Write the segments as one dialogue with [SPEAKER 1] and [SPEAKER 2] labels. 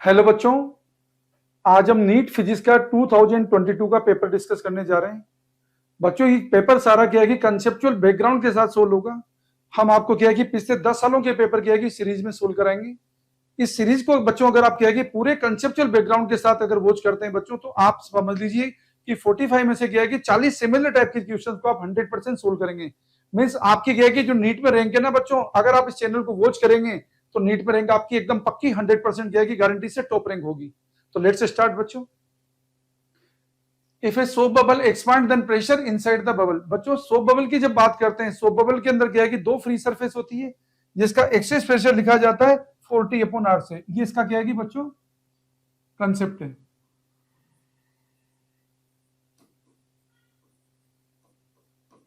[SPEAKER 1] Hello बच्चों, आज हम नीट फिजिक्स का 2022 का पेपर डिस्कस करने जा रहे हैं। बच्चों ये पेपर सारा क्या है कि कंसेप्चुअल बैकग्राउंड के साथ सोल्व होगा। हम आपको क्या है कि पिछले 10 सालों के पेपर क्या है कि सीरीज में सोल्व कराएंगे। इस सीरीज को बच्चों अगर आप क्या है कि पूरे कंसेप्चुअल बैकग्राउंड के साथ अगर वॉच करते हैं बच्चों, तो आप समझ लीजिए कि 45 में से क्या है कि 40 सिमिलर टाइप के क्वेश्चन को आप 100% सोल्व करेंगे। मीन्स आपकी क्या है कि जो नीट में रैंक है ना बच्चों, अगर आप इस चैनल को वॉच करेंगे तो नीट में रैंक आपकी एकदम पक्की 100% क्या है कि गारंटी से टॉप रैंक होगी। तो लेट्स स्टार्ट बच्चों। If a soap bubble expand then pressure inside the bubble. बच्चों सोप बबल की जब बात करते हैं, सोप बबल के अंदर क्या है कि दो फ्री सरफेस होती है जिसका एक्सेस प्रेशर लिखा जाता है 40/R से। ये इसका क्या है कि बच्चों कंसेप्ट है।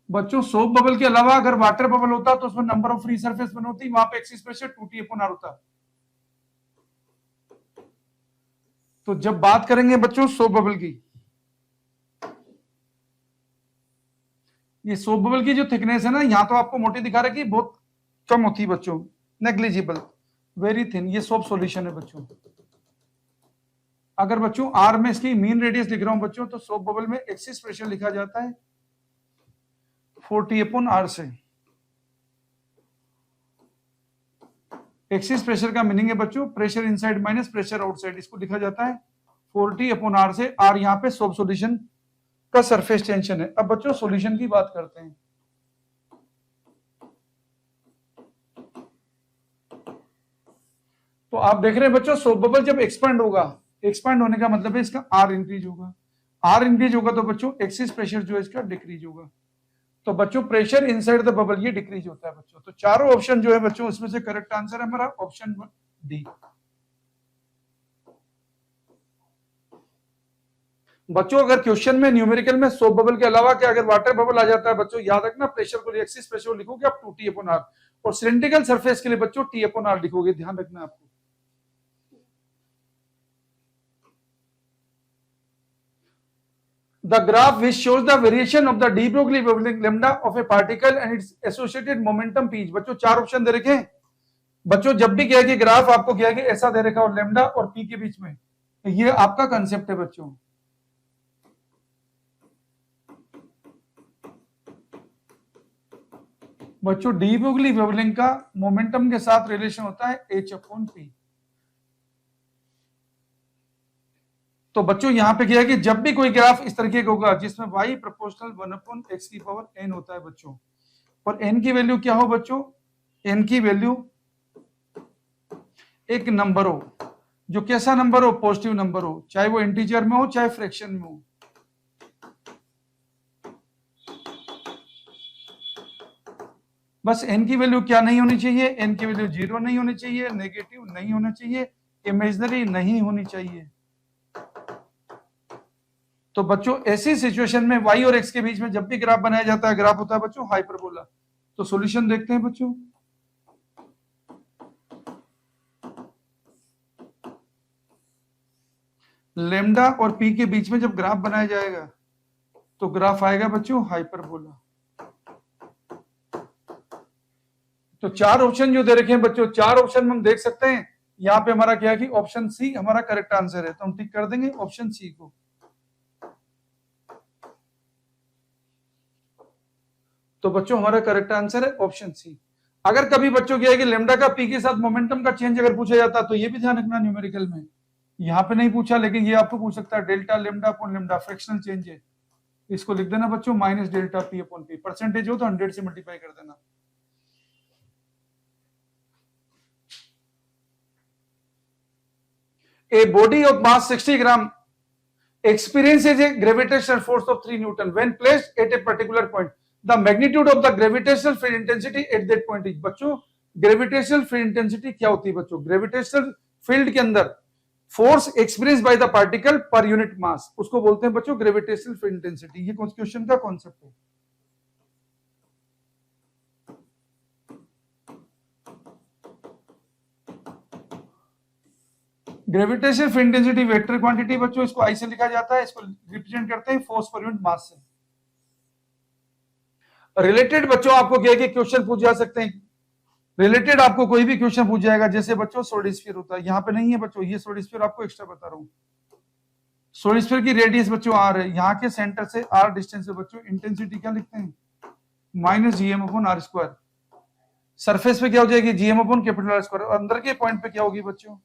[SPEAKER 1] बच्चों सोप बबल के अलावा अगर वाटर बबल होता तो उसमें नंबर ऑफ फ्री सरफेस बन होती, वहां पे एक्सेस प्रेशर 2T/R होता। तो जब बात करेंगे बच्चों सोप बबल की, ये सोप बबल की जो थिकनेस है ना, यहां तो आपको मोटी दिखा रहा है कि बहुत कम होती है बच्चों, नेग्लिजिबल, वेरी थिन। ये सोप सॉल्यूशन है बच्चों। अगर बच्चों आर में इसकी मीन रेडियस लिख रहा हूं बच्चों, तो सोप बबल में एक्सिस प्रेशर लिखा जाता है 40/R से। एक्सिस प्रेशर का मीनिंग है बच्चों pressure inside minus pressure outside. इसको लिखा जाता है 40/R से। आर यहाँ पे सोप सॉल्यूशन का सरफेस टेंशन है। अब बच्चों सॉल्यूशन की बात करते हैं। तो आप देख रहे हैं बच्चों सोप बबल जब एक्सपेंड होगा, एक्सपेंड होने का मतलब है इसका आर इंक्रीज होगा। आर इंक्रीज होगा तो बच्चों एक्सिस प्रेशर जो है इसका डिक्रीज होगा। तो बच्चों प्रेशर इनसाइड द बबल ये डिक्रीज होता है बच्चों। तो चारों ऑप्शन जो है बच्चों, उसमें से करेक्ट आंसर है हमारा ऑप्शन डी। बच्चों अगर क्वेश्चन में न्यूमेरिकल में सोप बबल के अलावा क्या अगर वाटर बबल आ जाता है बच्चों, याद रखना प्रेशर को एक्सिस प्रेशर लिखोगे आप 2T/R, और सिलिंड्रिकल सरफेस के लिए बच्चों T/R लिखोगे, ध्यान रखना आपको। The graph which shows the variation of the de Broglie wavelength lambda of a particle and its associated momentum p। बच्चों चार ऑप्शन दे रखे हैं बच्चों। जब भी क्या है कि ग्राफ आपको क्या है कि ऐसा दे रखा और लैम्डा और पी के बीच में, तो ये आपका कंसेप्ट है बच्चों। बच्चों डी ब्रोगली वेवलेंथ का मोमेंटम के साथ रिलेशन होता है H/P। तो बच्चों यहां पे क्या है कि जब भी कोई ग्राफ इस तरीके का होगा जिसमें y प्रोपोर्शनल 1/x⁴ n होता है बच्चों, और n की वैल्यू क्या हो बच्चों, n की वैल्यू एक नंबर हो, जो कैसा नंबर हो, पॉजिटिव नंबर हो, चाहे वो इंटीजर में हो चाहे फ्रैक्शन में हो। बस n की वैल्यू क्या नहीं होनी चाहिए, n की वैल्यू 0 नहीं होनी चाहिए, नेगेटिव नहीं होना चाहिए, इमेजिनरी नहीं होनी चाहिए। तो बच्चों ऐसी सिचुएशन में y और x के बीच में जब भी ग्राफ बनाया जाता है, ग्राफ होता है बच्चों हाइपरबोला। तो सॉल्यूशन देखते हैं बच्चों। लेमडा और p के बीच में जब ग्राफ बनाया जाएगा तो ग्राफ आएगा बच्चों हाइपरबोला। तो चार ऑप्शन जो दे रखे हैं बच्चों, चार ऑप्शन हम देख सकते हैं। यहाँ पे हमारा क्या है कि ऑप्शन सी हमारा करेक्ट आंसर है, तो हम टिक कर देंगे ऑप्शन सी को। तो बच्चों हमारा करेक्ट आंसर है ऑप्शन सी। अगर कभी बच्चों क्या है कि लेमडा का पी के साथ मोमेंटम का चेंज अगर पूछा जाता तो ये भी ध्यान रखना न्यूमेरिकल में, यहाँ पे नहीं पूछा लेकिन ये आपको पूछ सकता है delta lambda upon lambda, fractional change है। इसको लिख देना बच्चों minus delta P upon P, percentage हो तो 100 से मल्टीप्लाई कर देना। A body of mass 60 gram experiences a gravitational force of 3 Newton when placed at a particular point. The magnitude of the gravitational field intensity at that point is। बच्चों gravitational field intensity क्या होती है बच्चों, gravitational field के अंदर force experience by the particle per unit mass, उसको बोलते हैं बच्चों ग्रेविटेशनल फील्ड इंटेंसिटी। ये क्वेश्चन का कॉन्सेप्ट है। Gravitational field intensity vector quantity बच्चों, इसको आई से लिखा जाता है, इसको रिप्रेजेंट करते हैं फोर्स पर यूनिट मास से। रिलेटेड बच्चों आपको क्या है कि क्वेश्चन पूछ जा सकते हैं रिलेटेड आपको कोई भी क्वेश्चन पूछ जाएगा, जैसे बच्चों सॉलिड स्फीयर होता है, यहाँ पे नहीं है बच्चों, ये सॉलिड स्फीयर आपको एक्स्ट्रा बता रहा हूँ। सॉलिड स्फीयर की रेडियस बच्चों आर है, यहाँ के सेंटर से आर डिस्टेंस है बच्चों, इंटेंसिटी क्या लिखते हैं minus GM upon R square. Surface पे क्या हो जाएगी GM upon capital R square, और अंदर के पॉइंट पे क्या होगी बच्चों,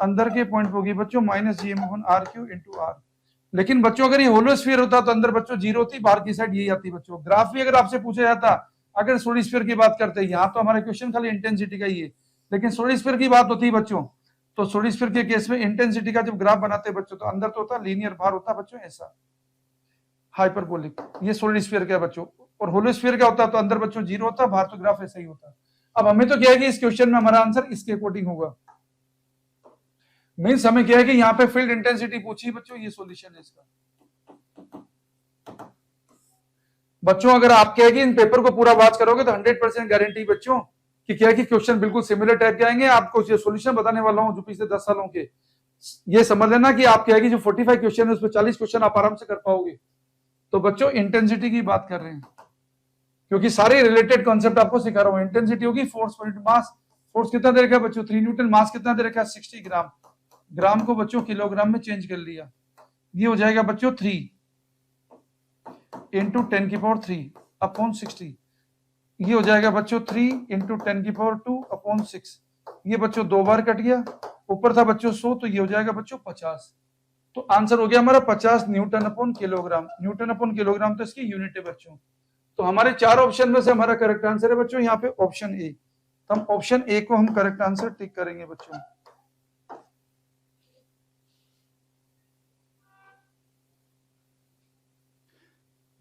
[SPEAKER 1] अंदर के पॉइंट पे होगी बच्चों minus GM upon R cube into R. लेकिन बच्चों अगर ये होलो स्फीयर होता तो अंदर बच्चों जीरो थी, बाहर की साइड यही आती बच्चों। ग्राफ भी अगर आपसे पूछा जाता, अगर सॉलिड स्फीयर की बात करते हैं, यहाँ तो हमारा क्वेश्चन खाली इंटेंसिटी का ही है, लेकिन सॉलिड स्फीयर की बात होती है बच्चों, तो सॉलिड स्फीयर के केस में इंटेंसिटी का जब ग्राफ बनाते हैं बच्चों, तो अंदर तो होता लीनियर, बाहर होता बच्चों ऐसा हाइपरबोलिक। ये सॉलिड स्फीयर का बच्चों, और होलो स्फीयर क्या होता है, तो अंदर बच्चों जीरो होता, बाहर तो ग्राफ ऐसा ही होता। अब हमें तो क्या है कि इस क्वेश्चन में हमारा आंसर इसके अकॉर्डिंग होगा। मीन्स हमें क्या है कि यहाँ पे फील्ड इंटेंसिटी पूछी बच्चों, ये सॉल्यूशन है इसका। बच्चों अगर आप क्या है कि इन पेपर को पूरा वॉच करोगे तो 100% गारंटी बच्चों कि क्या है कि क्वेश्चन बिल्कुल सिमिलर टाइप के आएंगे। आपको जो सॉल्यूशन बताने वाला हूं जो पिछले 10 सालों के, ये समझ लेना कि आप क्या है कि जो 45 क्वेश्चन है उसमें 40 क्वेश्चन आप आराम से कर पाओगे। तो बच्चों इंटेंसिटी की बात कर रहे हैं, क्योंकि सारे रिलेटेड कॉन्सेप्ट आपको सिखा रहा हूं। इंटेंसिटी होगी फोर्स पर मास, फोर्स कितना दे रखा है बच्चों 3 न्यूटन, मास कितना दे रखा है 60 ग्राम, ग्राम को बच्चों किलोग्राम में चेंज कर लिया, ये हो जाएगा बच्चों 3 इंटू 10 की पावर 3 अपॉन 60, ये हो जाएगा बच्चों 3 इंटू 10 की पावर 2 अपॉन 6, ये बच्चों 2 बार कट गया, ऊपर था बच्चों 100, तो ये हो जाएगा बच्चों 50। तो आंसर हो गया हमारा 50 Newton upon kilogram. Newton upon kilogram तो इसकी यूनिट है बच्चों। तो हमारे 4 ऑप्शन में से हमारा करेक्ट आंसर है बच्चों यहाँ पे ऑप्शन ए। तो हम ऑप्शन ए को हम करेक्ट आंसर टिक करेंगे बच्चों।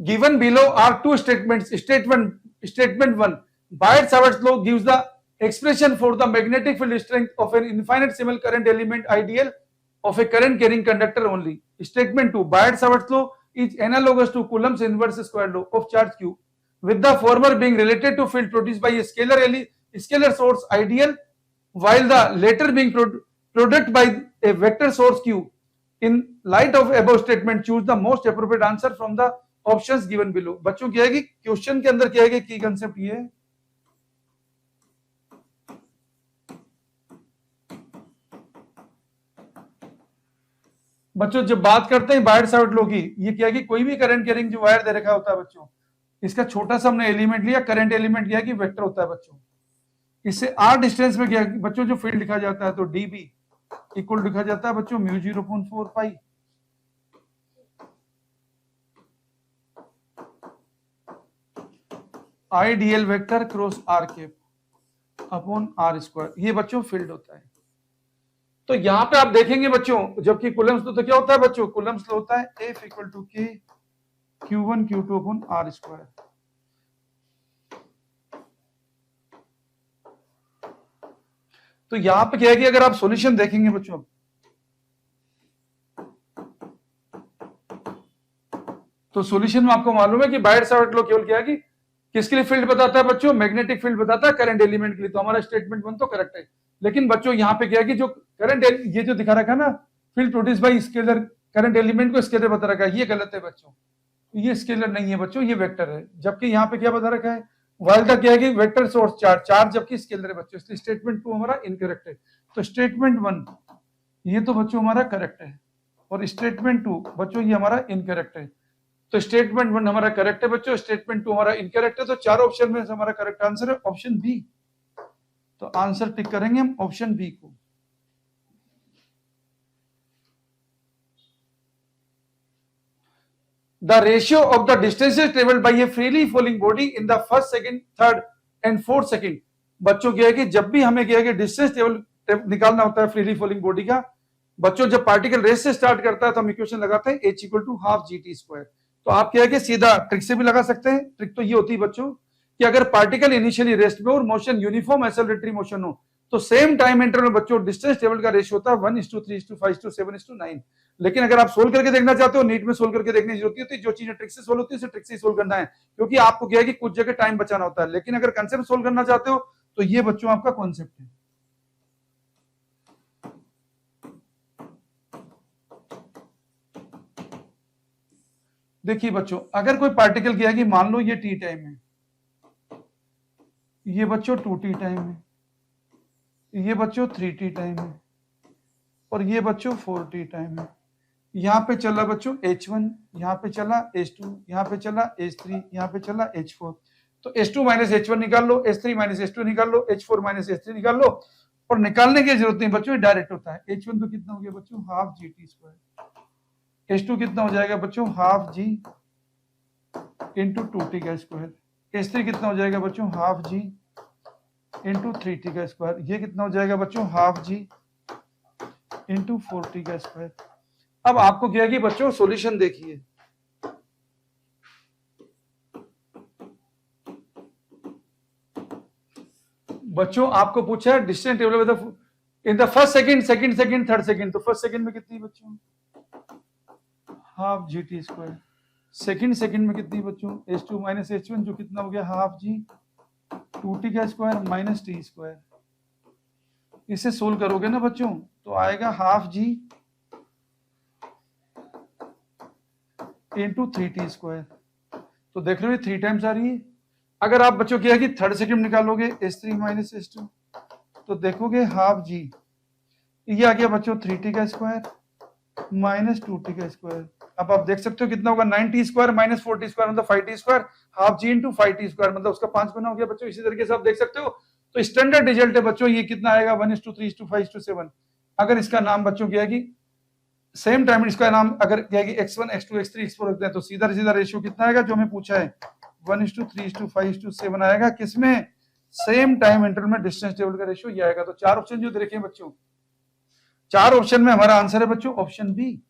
[SPEAKER 1] Given below are two statements. Statement 1. Biot-Savart law gives the expression for the magnetic field strength of an infinitesimal current element ideal of a current carrying conductor only. Statement 2. Biot-Savart law is analogous to Coulomb's inverse square law of charge q, with the former being related to field produced by a scalar source ideal, while the latter being produced by a vector source q. In light of above statement, choose the most appropriate answer from the options given below. बच्चों क्या है कि question के अंदर क्या है कि की कंसेप्ट ये है, बच्चों जब बात करते हैं बायट-सावर्ट लॉ की, ये क्या है कि कोई भी करंट कैरिंग जो वायर दे रखा होता है बच्चों, इसका छोटा सा हमने एलिमेंट लिया, करंट एलिमेंट लिया कि वेक्टर होता है बच्चों, इससे आर डिस्टेंस में क्या बच्चों जो फील्ड लिखा जाता है, तो डीबी इक्वल लिखा जाता है बच्चों mu 0.4 pi I DL vector cross R cap upon R square, ये बच्चों फील्ड होता है। तो यहां पे आप देखेंगे बच्चों, जबकि कूलम्स लॉ तो क्या होता है बच्चों, कूलम्स लॉ होता है एफ इक्वल टू के Q1 Q2 upon R square. तो यहां पे क्या है कि अगर आप सॉल्यूशन देखेंगे बच्चों, तो सॉल्यूशन में आपको मालूम है कि बायट-सावर्ट लॉ केवल क्या है कि किसके लिए फील्ड बताता है बच्चों, मैग्नेटिक फील्ड बताता है करंट एलिमेंट के लिए। तो हमारा स्टेटमेंट 1 तो करेक्ट है। लेकिन बच्चों यहाँ पे क्या है कि जो करंट ये जो दिखा रखा है ना, field produce by scalar, current element को स्केलर बता रखा है, ये गलत है बच्चों, ये स्केलर नहीं है बच्चों, ये वेक्टर है। जबकि यहाँ पे क्या बता रखा है, वाइल का क्या है कि वेक्टर सोर्स चार्ज, चार्ज जबकि स्केलर है बच्चों, इसलिए स्टेटमेंट 2 हमारा इनकरेक्ट है। तो स्टेटमेंट 1 ये तो बच्चों हमारा करेक्ट है, और स्टेटमेंट 2 बच्चों ये हमारा इनकरेक्ट है। तो स्टेटमेंट 1 हमारा करेक्ट है बच्चों, स्टेटमेंट 2 हमारा इनकरेक्ट है। तो 4 ऑप्शन में से हमारा करेक्ट आंसर है ऑप्शन बी। तो आंसर टिक करेंगे हम ऑप्शन बी को। The ratio of the distances traveled by a freely falling body in the first, second, third and fourth second। बच्चों क्या है कि जब भी हमें क्या है कि डिस्टेंस टेबल निकालना होता है फ्रीली फॉलिंग बॉडी का, बच्चों जब पार्टिकल रेस से स्टार्ट करता है तो हम इक्वेशन लगाते हैं h equal to half gt square. तो आप क्या है कि सीधा ट्रिक से भी लगा सकते हैं। ट्रिक तो ये होती है बच्चों कि अगर पार्टिकल इनिशियली रेस्ट में और मोशन यूनिफॉर्म एक्सेलरेटरी मोशन हो, तो सेम टाइम इंटरवल में बच्चों डिस्टेंस टेबल का रेशियो होता है 1:3:5:7:9। लेकिन अगर आप सोल्व करके देखना चाहते हो, नीट में सोल्व करके देखने की जरूरत होती है, जो चीजें ट्रिक से सोल्व होती है उसे ट्रिक से सोल्व करना है, क्योंकि आपको क्या है कि कुछ जगह टाइम बचाना होता है। लेकिन अगर कंसेप्ट सोल्व करना चाहते हो तो ये बच्चों आपका कॉन्सेप्ट है। देखिए बच्चों, अगर कोई पार्टिकल क्या है कि मान लो ये टी टाइम है, ये बच्चों 2t टाइम है, ये बच्चों 3t टाइम है, और ये बच्चों 4t टाइम है। यहाँ पे चला बच्चों H1, यहाँ पे चला H2, यहाँ पे चला H3, यहाँ पे चला H4। तो H2 माइनस H1 निकाल लो, H3 माइनस H2 निकाल लो, H4 माइनस H3 निकाल लो, और निकालने की जरूरत नहीं बच्चों, डायरेक्ट होता है। H1 तो कितना हो गया बच्चों, हाफ GT स्क्वायर। H2 कितना हो जाएगा बच्चों, हाफ G इंटू 2t का स्क्वायर। H3 कितना हो जाएगा बच्चों, हाफ G इंटू 3t का स्क्वायर। ये कितना हो जाएगा बच्चों, हाफ G इंटू 4t का स्क्वायर। अब आपको क्या है कि बच्चों सॉल्यूशन देखिए, बच्चों आपको पूछा है distance table in the first second, second second, third second. तो फर्स्ट सेकंड में कितनी बच्चों, half GT square. Second second में कितनी बच्चों, H2 माइनस H1 जो कितना हो गया, हाफ G 2t का स्क्वायर माइनस t स्क्वायर। इसे सोल्व करोगे ना बच्चों तो आएगा half G into 3t square. तो देख रहे हो 3 टाइम्स आ रही है। अगर आप बच्चों क्या है कि थर्ड सेकंड निकालोगे H3 माइनस H2 तो देखोगे हाफ G, ये आ गया बच्चों 3t का स्क्वायर माइनस 2t का स्क्वायर। अब आप देख सकते हो कितना होगा, 9t square minus 4t square मतलब 5t square, half G into 5t square मतलब उसका 5 गुना हो गया बच्चों। इसी तरीके से आप देख सकते हो। तो स्टैंडर्ड रिजल्ट है बच्चों, ये कितना आएगा 1:3:5:7। अगर इसका नाम बच्चों क्या है कि सेम टाइम इसका नाम अगर क्या है कि x1 x2 x3 x4 रखते हैं तो सीधा सीधा रेशियो कितना आएगा जो हमें पूछा है, 1:3:5:7 आएगा। किसमें, सेम टाइम इंटरवल में डिस्टेंस टेबल का रेशियो ये आएगा। तो 4 ऑप्शन जो देखे बच्चों, 4 ऑप्शन में हमारा आंसर है बच्चों ऑप्शन बी।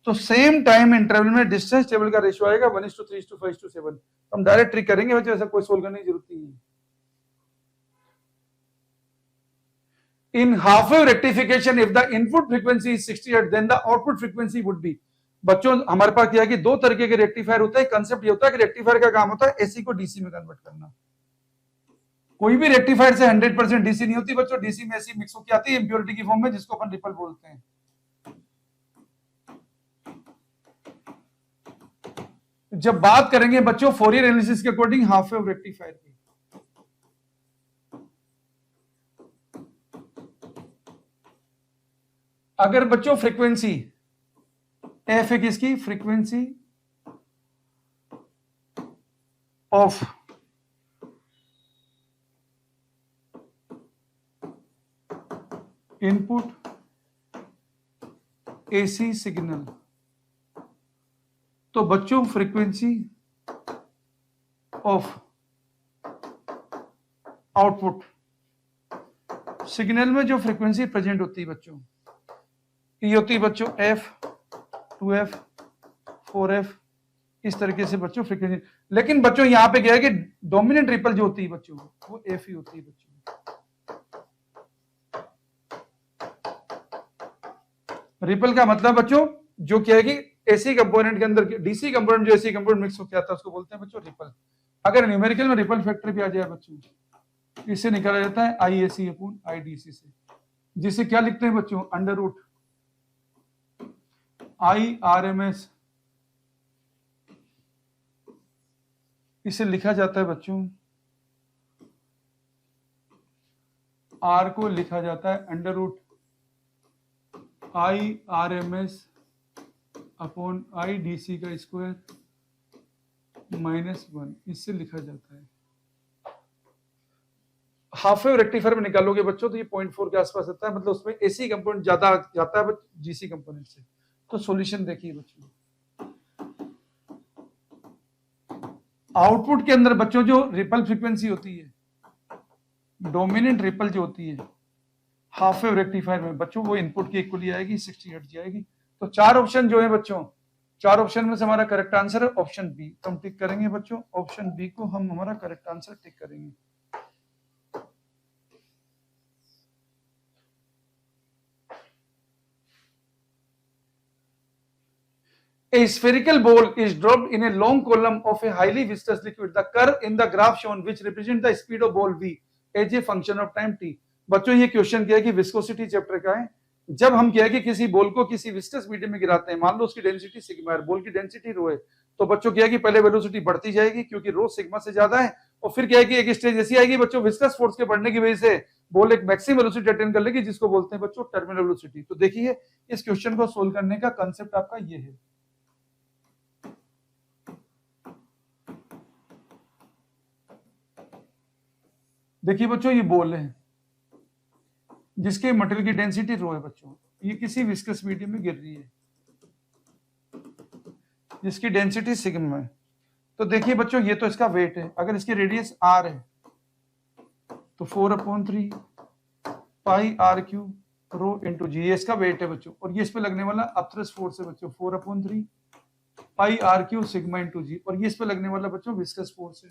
[SPEAKER 1] तो सेम टाइम इंटरवल में डिस्टेंस टेबल का रेशियो आएगा 1:3:5:7। हम डायरेक्ट ट्रिक करेंगे बच्चों, ऐसा कोई सोल्व करने की जरूरत नहीं है। In half wave rectification, if the input frequency is 60 Hz, then the output frequency would be। बच्चों हमारे पास क्या है कि दो तरीके के रेक्टिफायर होता है। कंसेप्ट ये होता है कि रेक्टिफायर का काम होता है एसी को डीसी में कन्वर्ट करना। कोई भी रेक्टिफायर से 100% डीसी नहीं होती बच्चों, डीसी में एसी मिक्स होकर आती है इंप्योरिटी की फॉर्म में, जिसको अपन रिपल बोलते हैं। जब बात करेंगे बच्चों फोरियर एनालिसिस के अकॉर्डिंग हाफ वेव रेक्टिफायर की, अगर बच्चों फ्रीक्वेंसी एफ है किसकी, frequency of input AC signal, तो बच्चों फ्रीक्वेंसी ऑफ आउटपुट सिग्नल में जो फ्रीक्वेंसी प्रेजेंट होती है बच्चों, ये होती है बच्चों F, 2F, 4F, इस तरीके से बच्चों फ्रीक्वेंसी। लेकिन बच्चों यहां पे क्या है कि डोमिनेंट रिपल जो होती है बच्चों वो F ही होती है बच्चों। रिपल का मतलब बच्चों जो क्या है कि एसी कंपोनेंट के अंदर डीसी कंपोनेंट जो एसी कंपोनेंट मिक्स होकर आता है उसको बोलते हैं बच्चों रिपल। अगर न्यूमेरिकल में रिपल फैक्टर भी आ जाए बच्चों, इससे निकाला जाता है IAC अपॉन IDC से, जिसे क्या लिखते हैं बच्चों, अंडर रूट IRMS, इसे लिखा जाता है बच्चों, R को लिखा जाता है under root IRMS upon IDC का स्क्वायर माइनस 1, इससे लिखा जाता है। हाफ वेव रेक्टिफायर में निकालोगे बच्चों तो ये 0.4 के आसपास आता है, मतलब उसमें एसी कंपोनेंट ज्यादा जाता है जीसी कंपोनेंट से। तो सॉल्यूशन देखिए बच्चों, आउटपुट के अंदर बच्चों जो रिपल फ्रीक्वेंसी होती है, डोमिनेंट रिपल जो होती है हाफ वेव रेक्टिफायर में बच्चों, वो इनपुट की इक्वली आएगी 60 हर्ट्ज आएगी। तो 4 ऑप्शन जो है बच्चों, 4 ऑप्शन में से हमारा करेक्ट आंसर है ऑप्शन बी। तो हम टिक करेंगे बच्चों ऑप्शन बी को, हम हमारा करेक्ट आंसर टिक करेंगे। A spherical ball is dropped in a long column of a highly viscous liquid. The curve in the graph shown which represent the speed of ball v as a function of time t। बच्चों ये question क्या है कि viscosity chapter का है। जब हम क्या है कि किसी बॉल को किसी विस्कस मीडियम में गिराते हैं, मान लो उसकी डेंसिटी सिग्मा है, बॉल की डेंसिटी रो है, तो बच्चों क्या है कि पहले वेलोसिटी बढ़ती जाएगी क्योंकि रो सिग्मा से ज्यादा है, और फिर क्या है कि एक स्टेज ऐसी आएगी बच्चों विस्कस फोर्स के बढ़ने की वजह से बॉल एक मैक्सिमम वेलोसिटी अटेन कर लेगी, जिसको बोलते हैं बच्चों टर्मिनल वेलोसिटी। तो देखिए इस क्वेश्चन को सोल्व करने का कंसेप्ट आपका ये है। देखिए बच्चों ये बॉल है जिसके मटेरियल की डेंसिटी रो है बच्चों, ये किसी विस्कस मीडियम में गिर रही है जिसकी डेंसिटी सिग्मा है। तो देखिए बच्चों ये तो इसका वेट है, अगर इसकी रेडियस r है तो 4/3 pi r cube rho into जी, ये इसका वेट है बच्चों, और ये इस पे लगने वाला अपथ्रस्ट फोर्स है बच्चों 4/3 pi r cube sigma into जी, और ये इस पे लगने वाला बच्चों विस्कस फोर्स है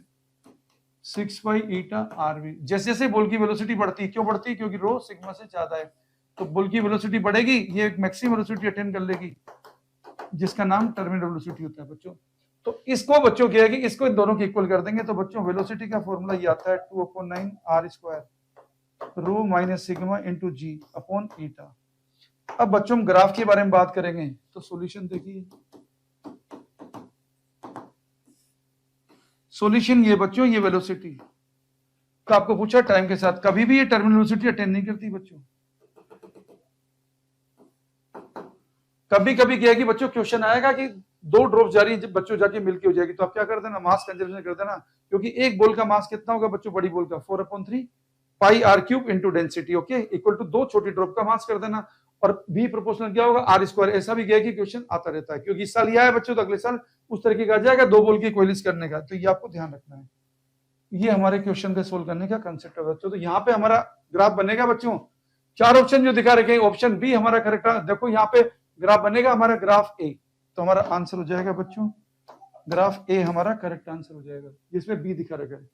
[SPEAKER 1] 6 पाई ईटा rv। जैसे जैसे बॉल की वेलोसिटी बढ़ती है, क्यों बढ़ती है? क्योंकि रो सिग्मा से ज्यादा है, तो बॉल की वेलोसिटी बढ़ेगी, ये एक मैक्सिमम वेलोसिटी अटेन कर लेगी जिसका नाम टर्मिनल वेलोसिटी होता है बच्चों। तो इसको बच्चों क्या है कि इसको इन दोनों के इक्वल कर देंगे, तो बच्चों वेलोसिटी का फॉर्मूला ये आता है 2/9 r² rho minus sigma into जी अपॉन ईटा। अब बच्चों हम ग्राफ के बारे में बात करेंगे, तो सॉल्यूशन देखिए, सॉल्यूशन ये बच्चों, ये वेलोसिटी तो आपको पूछा टाइम के साथ, कभी भी ये टर्मिनल वेलोसिटी अटेन नहीं करती बच्चों। कभी कभी क्या है कि बच्चों क्वेश्चन आएगा कि 2 ड्रॉप जा रही है, जब बच्चों जाके मिलके हो जाएगी, तो आप क्या कर देना, मास कंजर्वेशन कर देना, क्योंकि एक बॉल का मास कितना होगा बच्चों, बड़ी बॉल का 4/3 pi r cube into density, okay, equal to 2 छोटी ड्रॉप का मास कर देना, और b प्रोपोर्शनल क्या होगा r²। ऐसा भी गया कि क्वेश्चन आता रहता है, क्योंकि इस साल यह है बच्चों, तो अगले साल उस तरीके का आ जाएगा 2 बॉल की कोलिस करने का, तो ये आपको ध्यान रखना है। ये हमारे क्वेश्चन का सोल्व करने का कंसेप्ट है बच्चों। तो यहाँ पे हमारा ग्राफ बनेगा बच्चों, 4 ऑप्शन जो दिखा रखे हैं, ऑप्शन बी हमारा करेक्ट, देखो यहाँ पे ग्राफ बनेगा हमारा ग्राफ ए, तो हमारा आंसर हो जाएगा बच्चों ग्राफ ए हमारा करेक्ट आंसर हो जाएगा, जिसमें बी दिखा रखा है।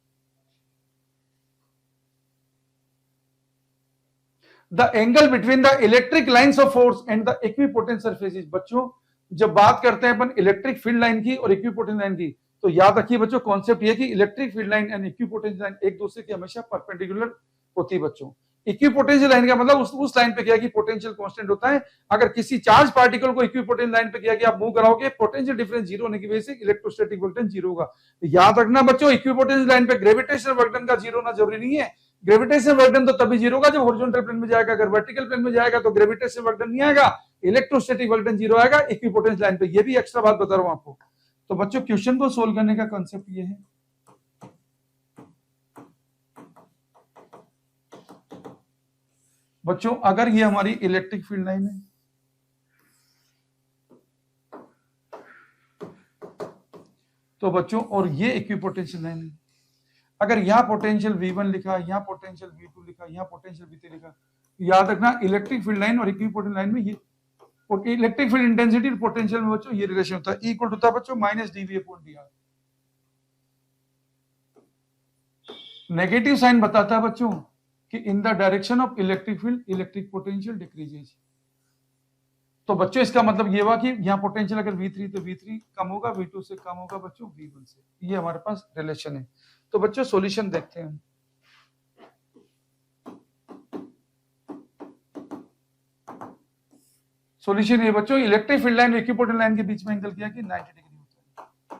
[SPEAKER 1] The angle between the electric lines of force and the equipotential surfaces. बच्चों जब बात करते हैं अपन इलेक्ट्रिक फील्ड लाइन की और इक्विपोटेंट लाइन की, तो याद रखिए बच्चों कॉन्सेप्ट ये कि electric field line and equipotential line एक दूसरे के हमेशा परपेंडिकुलर होती है बच्चों। इक्विपोटेंशियल लाइन का मतलब उस लाइन पे क्या कि पोटेंशियल कांस्टेंट होता है, अगर किसी चार्ज पार्टिकल को इक्विपोटेंशियल लाइन पे किया कि आप मूव कराओगे, पोटेंशियल डिफरेंस जीरो होने की वजह से इलेक्ट्रोस्टैटिक वर्क डन जीरो होगा। तो याद रखना बच्चों इक्विपोटेंशियल लाइन पे ग्रेविटेशनल वर्क डन का जीरो होना जरूरी नहीं है, ग्रेविटेशनल वर्क डन तो तभी जीरो होगा जब हॉरिजॉन्टल प्लेन में जाएगा, अगर वर्टिकल प्लेन में जाएगा तो ग्रेविटेशनल वर्क डन नहीं आएगा, इलेक्ट्रोस्टैटिक वर्क डन जीरो आएगा इक्विपोटेंशियल लाइन पे। ये भी एक्स्ट्रा बात बता रहा हूं आपको। तो बच्चों क्वेश्चन को सोल्व करने का कंसेप्ट ये है, बच्चों अगर ये हमारी इलेक्ट्रिक फील्ड लाइन है, तो बच्चों और ये इक्विपोटेंशियल लाइन है, अगर यहां पोटेंशियल V1 लिखा, यहां पोटेंशियल V2 लिखा, यहां पोटेंशियल V3 लिखा, याद रखना इलेक्ट्रिक फील्ड लाइन और इक्विपोटेंशियल लाइन में ये इलेक्ट्रिक फील्ड इंटेंसिटी और पोटेंशियल में बच्चों ये रिलेशन होता है, इक्वल होता है बच्चों -dV/dr। नेगेटिव साइन बताता है बच्चों कि in the direction of electric field electric potential decreases. तो बच्चों इसका मतलब ये हुआ कि यहाँ पोटेंशियल अगर V3 तो V3 कम होगा, V2 से कम होगा बच्चों V1 से, ये हमारे पास रिलेशन है। तो बच्चों सॉल्यूशन देखते हैं। सॉल्यूशन ये बच्चों इलेक्ट्रिक फील्ड लाइन और इक्विपोटेंशियल लाइन के बीच में एंगल किया कि 90 डिग्री होता है।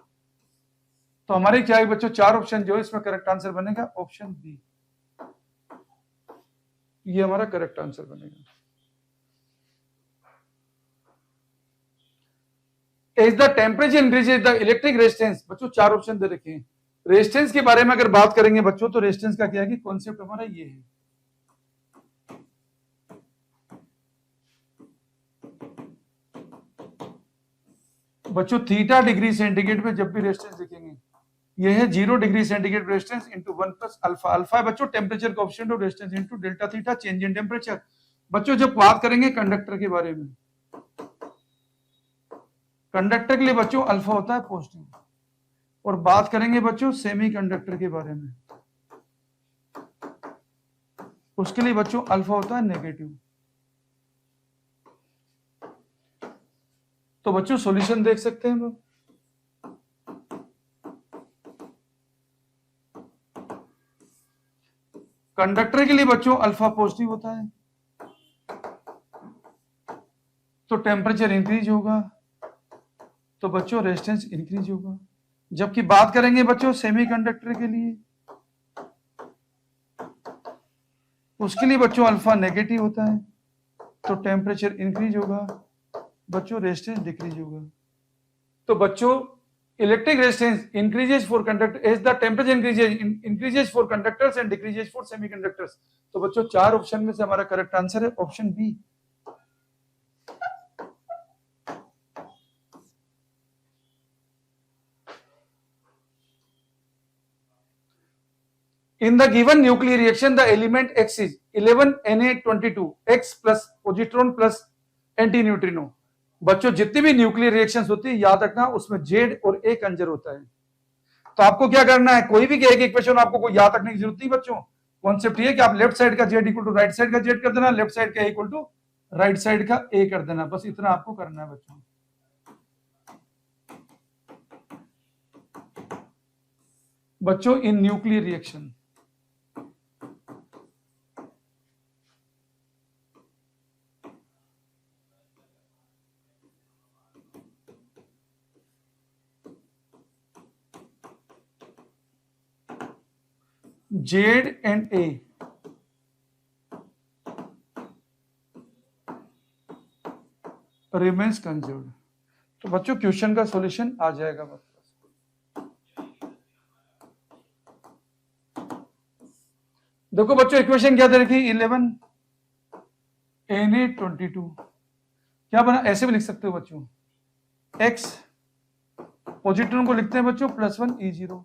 [SPEAKER 1] तो हमारे क्या है बच्चों 4 ऑप्शन जो है इसमें करेक्ट आंसर बनेगा ऑप्शन बी, ये हमारा करेक्ट आंसर बनेगा। As the temperature increases the electric resistance, बच्चों 4 ऑप्शन दे रखे हैं। रेजिस्टेंस के बारे में अगर बात करेंगे बच्चों, तो रेजिस्टेंस का क्या है कि कॉन्सेप्ट हमारा ये है, बच्चों थीटा डिग्री सेंटीग्रेड पे जब भी रेजिस्टेंस लिखेंगे, ये है 0 degree centigrade resistance into 1 plus alpha. Alpha है बच्चों temperature coefficient of resistance into delta theta change in temperature. बच्चों जब बात करेंगे कंडक्टर के बारे में, कंडक्टर के लिए बच्चों अल्फा होता है पॉजिटिव, और बात करेंगे बच्चों सेमीकंडक्टर के बारे में, उसके लिए बच्चों अल्फा होता है नेगेटिव। तो बच्चों सॉल्यूशन देख सकते हैं हम, कंडक्टर के लिए बच्चों अल्फा पॉजिटिव होता है, तो टेम्परेचर इंक्रीज होगा, तो बच्चों रेजिस्टेंस इंक्रीज होगा। जबकि बात करेंगे बच्चों सेमीकंडक्टर के लिए, उसके लिए बच्चों अल्फा नेगेटिव होता है, तो टेम्परेचर इंक्रीज होगा, बच्चों रेजिस्टेंस डिक्रीज होगा। तो बच्चों electric resistance increases for conductor as the temperature increases for conductors and decreases for semiconductors. तो बच्चों चार ऑप्शन में से हमारा करेक्ट आंसर है option B. In the given nuclear reaction, the element X is 11Na22 X plus positron plus anti-neutrino. बच्चों जितनी भी न्यूक्लियर रिएक्शंस होती है याद रखना उसमें जेड और ए कंजर होता है। तो आपको क्या करना है, कोई भी एक इक्वेशन आपको कोई याद रखने की जरूरत नहीं बच्चों। कॉन्सेप्ट ये कि आप लेफ्ट साइड का Z equal to right side का जेड कर देना, लेफ्ट साइड का इक्वल टू राइट साइड का ए कर देना, बस इतना आपको करना है बच्चों। बच्चों in nuclear reaction Z and A remains conserved. तो बच्चों क्वेश्चन का सॉल्यूशन आ जाएगा बच्चों। देखो बच्चों इक्वेशन क्या दे रखी, 11Na22 क्या बना, ऐसे भी लिख सकते हो बच्चों, x पॉजिट्रॉन को लिखते हैं बच्चों +1 E0।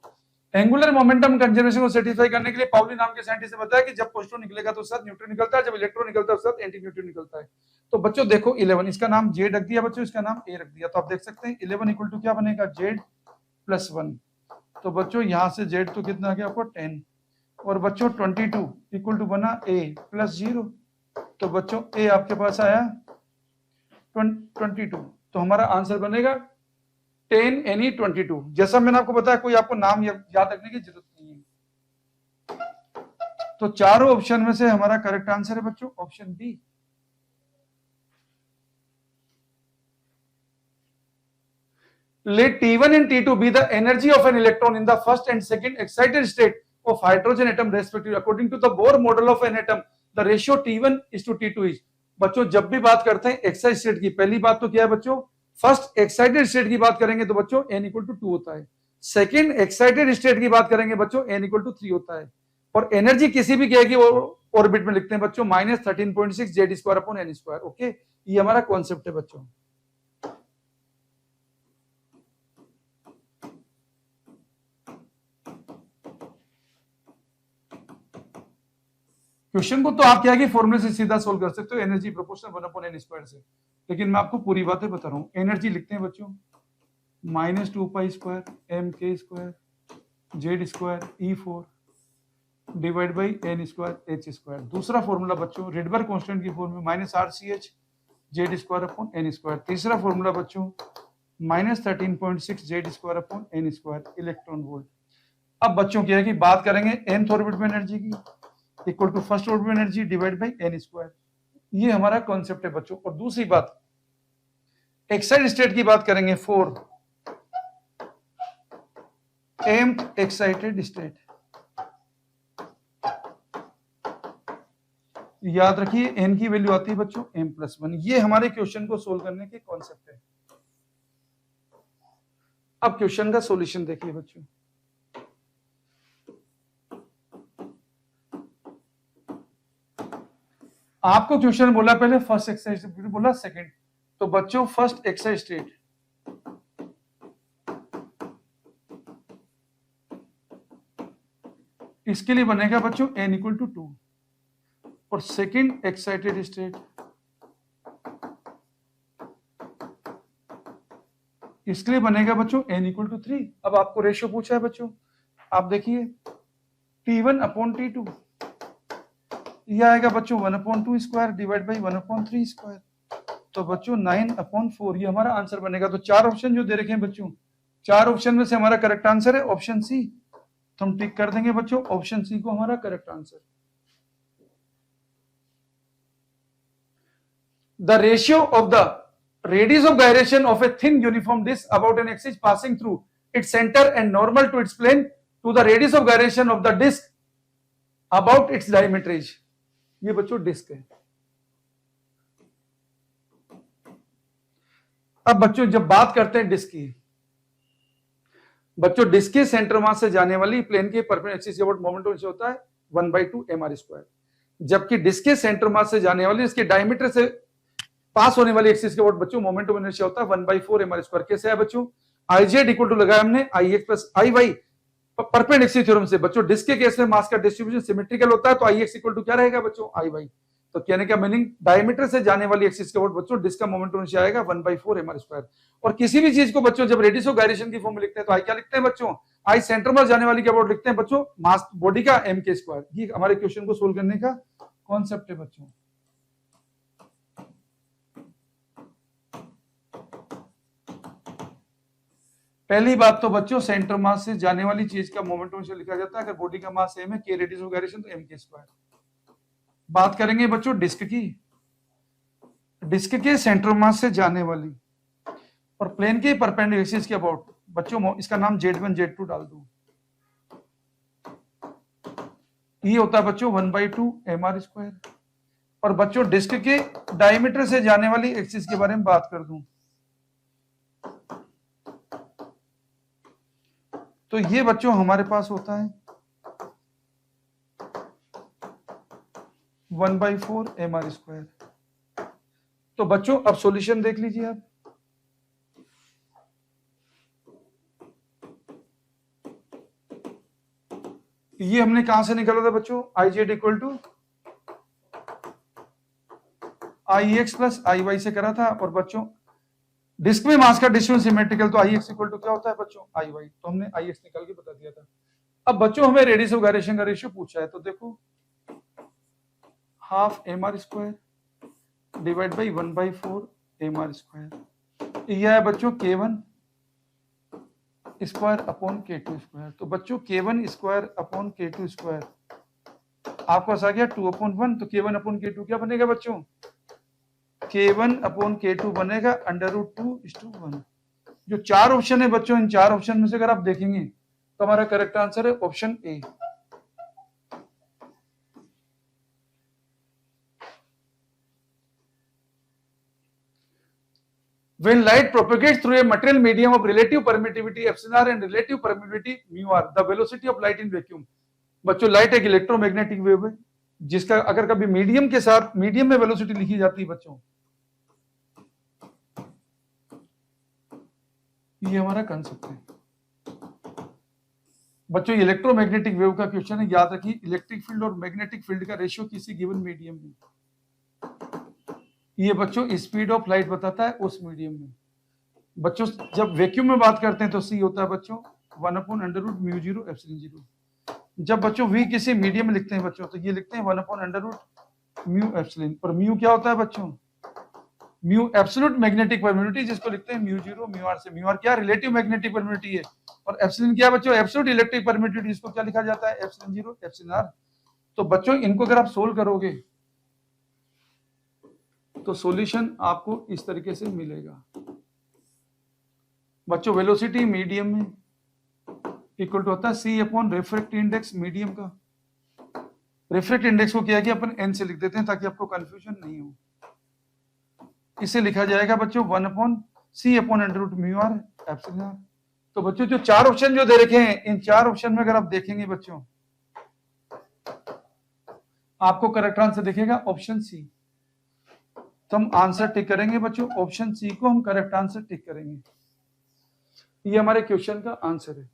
[SPEAKER 1] एंगुलर मोमेंटम कंजर्वेशन को सेटिस्फाई करने के लिए पाउली नाम के साइंटिस्ट ने बताया कि जब पॉजिट्रॉन निकलेगा तो साथ न्यूट्रॉन निकलता है, जब इलेक्ट्रॉन निकलता है तो साथ एंटी न्यूट्रॉन निकलता है। तो बच्चों देखो 11, इसका नाम जेड रख दिया बच्चों, इसका नाम ए रख दिया, तो आप देख सकते हैं 11 इक्वल टू क्या बनेगा, जेड +1। तो बच्चों यहां से जेड तो कितना आ गया आपको 10, और बच्चों 22 इक्वल टू बना a +0। तो बच्चों a आपके पास आया 22, तो हमारा आंसर बनेगा 10Ne22। जैसा मैंने आपको बताया कोई आपको नाम याद रखने की जरूरत नहीं है। तो चारों ऑप्शन में से हमारा करेक्ट आंसर है बच्चों option B. Let T1 and T2 be the energy of an electron in the first and second excited state of hydrogen atom respectively. According to the Bohr model of an atom, the ratio T1 is to T2 is। बच्चों जब भी बात करते हैं excited state की, पहली बात तो क्या है बच्चों, फर्स्ट एक्साइटेड स्टेट की बात करेंगे तो बच्चों n इक्वल टू 2 होता है। सेकेंड एक्साइटेड स्टेट की बात करेंगे बच्चों n इक्वल टू 3 होता है। और एनर्जी किसी भी क्या की ऑर्बिट में लिखते हैं बच्चों -13.6 Z²/n²। ओके, ये हमारा कॉन्सेप्ट है बच्चों। क्वेश्चन को तो आप क्या फॉर्मूले से सीधा सोल्व कर सकते हो, एनर्जी प्रोपोर्शनल 1/n² से, लेकिन मैं आपको पूरी बातें बता रहा हूं। एनर्जी लिखते हैं बच्चों -2π² mk² z² E4 divide by n² h²। दूसरा फॉर्मूला बच्चों रिडबर्ग कांस्टेंट की फॉर्म में -RCH z²/n²। तीसरा फॉर्मूला बच्चों -13.6 z²/n² इलेक्ट्रॉन वोल्ट। अब बच्चों क्या है कि बात करेंगे nth ऑर्बिट में एनर्जी की equal to first orbit energy divide by n²। ये हमारा कॉन्सेप्ट है बच्चों। और दूसरी बात एक्साइटेड स्टेट की बात करेंगे, 4 mth एक्साइटेड स्टेट। याद रखिए n की वैल्यू आती है बच्चों m+1। ये हमारे क्वेश्चन को सोल्व करने के कॉन्सेप्ट है। अब क्वेश्चन का सॉल्यूशन देखिए बच्चों। आपको क्वेश्चन बोला पहले फर्स्ट एक्साइटेड स्टेट, बोला सेकंड। तो बच्चों फर्स्ट एक्साइटेड स्टेट इसके लिए बनेगा बच्चों n इक्वल टू 2, और सेकंड एक्साइटेड स्टेट इसके लिए बनेगा बच्चों n इक्वल टू 3। अब आपको रेशियो पूछा है बच्चों, आप देखिए T1/T2 ये आएगा बच्चों 1/2² डिवाइड बाई 1/3²। तो बच्चों 9/4 ये हमारा आंसर बनेगा। तो चार ऑप्शन जो दे रखे हैं बच्चों, चार ऑप्शन में से हमारा करेक्ट आंसर है ऑप्शन सी। तो हम टिक कर देंगे बच्चों ऑप्शन सी को हमारा correct answer. The ratio of the radius of gyration of a thin uniform disk about an axis passing through its center and normal to its plane to the radius of gyration of the disk about its diameter is। ये बच्चों disc है। अब बच्चों जब बात करते हैं disc की, बच्चों डिस्क के सेंटर मास से जाने वाली प्लेन के परपेंडिकुलर एक्सिस के अबाउट मोमेंट से होता है 1/2 mr², जबकि डिस्क के सेंटर मास से जाने वाली इसके डायमीटर से पास होने वाली एक्सिस के अबाउट बच्चों मोमेंट ऑफ इनर्शिया होता है 1/4 mr²। कैसे है बच्चों? Iz इक्वल टू लगाया हमने Ix plus Iy perpendicular theorem से। बच्चों डिस्क के केस में मास का डिस्ट्रीब्यूशन सिमेट्रिकल होता है, तो Ix इक्वल टू क्या रहेगा बच्चों? Iy। तो कहने का मीनिंग डायमीटर से जाने वाली एक्सिस के अबाउट बच्चों डिस्क का मोमेंट ऑफ इनर्शिया आएगा 1/4 mr²। और किसी भी चीज को बच्चों जब रेडियस ऑफ गायरेशन की फॉर्म में लिखते हैं तो आई क्या लिखते हैं बच्चों? आई सेंटर में जाने वाली के अबाउट लिखते हैं बच्चों मास बॉडी का m²। ये हमारे क्वेश्चन को सोल्व करने का कॉन्सेप्ट है बच्चों। पहली बात तो बच्चों सेंटर मास से जाने वाली चीज का मोमेंट ऑफ इनर्शिया लिखा जाता है, अगर बॉडी का मास सेम है k रेडियस ऑफ गायरेशन तो m²। बात करेंगे बच्चों डिस्क की। डिस्क के सेंटर मास से जाने वाली और प्लेन के परपेंडिकुलर एक्सिस के अबाउट बच्चों इसका नाम Z1 Z2 डाल दो। ये होता है बच्चों 1/2 mr²। और बच्चों डिस्क के डायमीटर से जाने वाली एक्सिस के बारे में बात कर दूं तो ये बच्चों हमारे पास होता है 1/4 mr²। तो बच्चों अब सॉल्यूशन देख लीजिए आप। ये हमने कहां से निकाला था बच्चों? Iz equal to Ix plus Iy से करा था। और बच्चों डिस्क में मास का डिस्ट्रीब्यूशन सिमेट्रिकल, तो Ix इक्वल टू क्या होता है बच्चों? Iy। तो हमने Ix निकाल के बता दिया था। अब बच्चों हमें रेडियस ऑफ गायरेशन का रेशियो पूछा है, तो देखो half mr² divide by 1/4 mr²। यह है बच्चों k1 square upon k2 square. तो बच्चों k1 square upon k2 square आपके पास आ गया 2/1। तो k1 अपॉन k2 क्या बनेगा बच्चों? k1 अपॉन k2 बनेगा √2:1। जो चार ऑप्शन है बच्चों, इन चार ऑप्शन में से अगर आप देखेंगे तो हमारा करेक्ट आंसर है option A. When light propagates through a material medium of relative permittivity εr and relative permittivity μr, the velocity of light in vacuum। बच्चों लाइट एक इलेक्ट्रोमैग्नेटिक वेव है जिसका अगर कभी मीडियम के साथ मीडियम में वेलोसिटी लिखी जाती है बच्चों, ये हमारा कंसेप्ट है बच्चों। इलेक्ट्रोमैग्नेटिक वेव का क्वेश्चन है, याद रखिए इलेक्ट्रिक फील्ड और मैग्नेटिक फील्ड का रेशियो किसी गिवन मीडियम में। ये बच्चों स्पीड ऑफ लाइट बताता है उस मीडियम में। बच्चों जब वैक्यूम में बात करते हैं तो सी होता है बच्चों 1/√μ0ε0। जब बच्चों वी किसी मीडियम में लिखते हैं बच्चों तो ये लिखते हैं 1/√με। और म्यू क्या होता है बच्चों? म्यू एब्सोल्यूट मैग्नेटिक परमिटिविटी, जिसको लिखते हैं μ0 μr से। μr क्या? रिलेटिव मैग्नेटिक परमिटिविटी है। और एप्सिलॉन क्या बच्चों? एब्सोल्यूट इलेक्ट्रिक परमिटिविटी, जिसको क्या लिखा जाता है? ε0 εr। तो बच्चों इनको अगर आप सोल्व करोगे तो सॉल्यूशन आपको इस तरीके से मिलेगा बच्चों। वेलोसिटी मीडियम में इक्वल टू होता है सी अपॉन रिफ्रैक्टिव इंडेक्स मीडियम का। रिफ्रैक्टिव इंडेक्स को क्या किया अपन एन से लिख देते हैं ताकि आपको कंफ्यूजन नहीं हो। इसे लिखा जाएगा बच्चों 1/c/√μr एप्सिलॉन। तो बच्चों जो चार ऑप्शन जो दे रखे हैं, इन चार ऑप्शन में अगर आप देखेंगे बच्चों आपको करेक्ट आंसर दिखेगा ऑप्शन सी। तो हम आंसर टिक करेंगे बच्चों, ऑप्शन सी को हम करेक्ट आंसर टिक करेंगे। ये हमारे क्वेश्चन का आंसर है।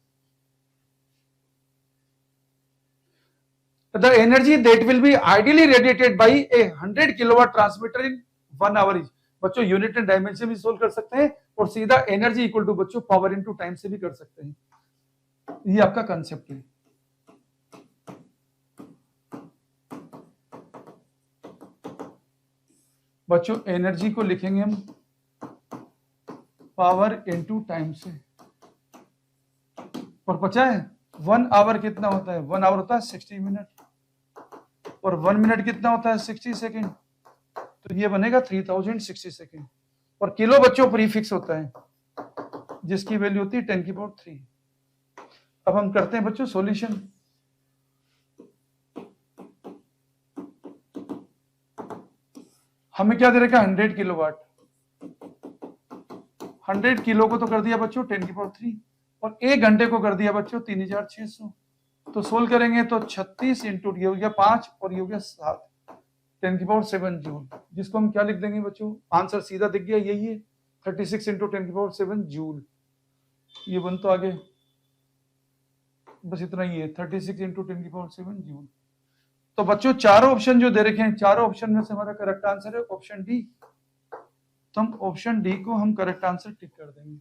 [SPEAKER 1] The energy that will be ideally radiated by a 100 kilowatt transmitter in 1 hour is। बच्चों यूनिट एंड डायमेंशन भी सोल्व कर सकते हैं और सीधा एनर्जी इक्वल टू बच्चों पावर इनटू टाइम से भी कर सकते हैं। ये आपका कंसेप्ट है। बच्चों एनर्जी को लिखेंगे हम पावर इनटू टाइम से। और पता है 1 आवर कितना होता है? 1 आवर होता है 60 मिनट और 1 मिनट कितना होता है? 60 सेकेंड। तो ये बनेगा 3060 सेकेंड। और किलो बच्चों प्रीफिक्स होता है जिसकी वैल्यू होती है 10⁻3। अब हम करते हैं बच्चों सॉल्यूशन। हमें क्या दे रखा है 100 किलोवाट। 100 किलो को तो कर दिया बच्चों 10⁻3 और 1 घंटे को कर दिया बच्चों 3600। तो सोल्व करेंगे तो 36 इंटू ये हो गया 5 और ये हो गया 7 10⁻7 जूल, जिसको हम क्या लिख देंगे बच्चों, आंसर सीधा दिख गया यही है 36 इंटू 10⁻7 जूल। ये बन तो आगे बस इतना ही है 36 इंटू 10⁻7 जूल। तो बच्चों चारों ऑप्शन जो दे रखे हैं, चारों ऑप्शन में से हमारा करेक्ट आंसर है ऑप्शन डी। तो हम ऑप्शन डी को हम करेक्ट आंसर टिक कर देंगे।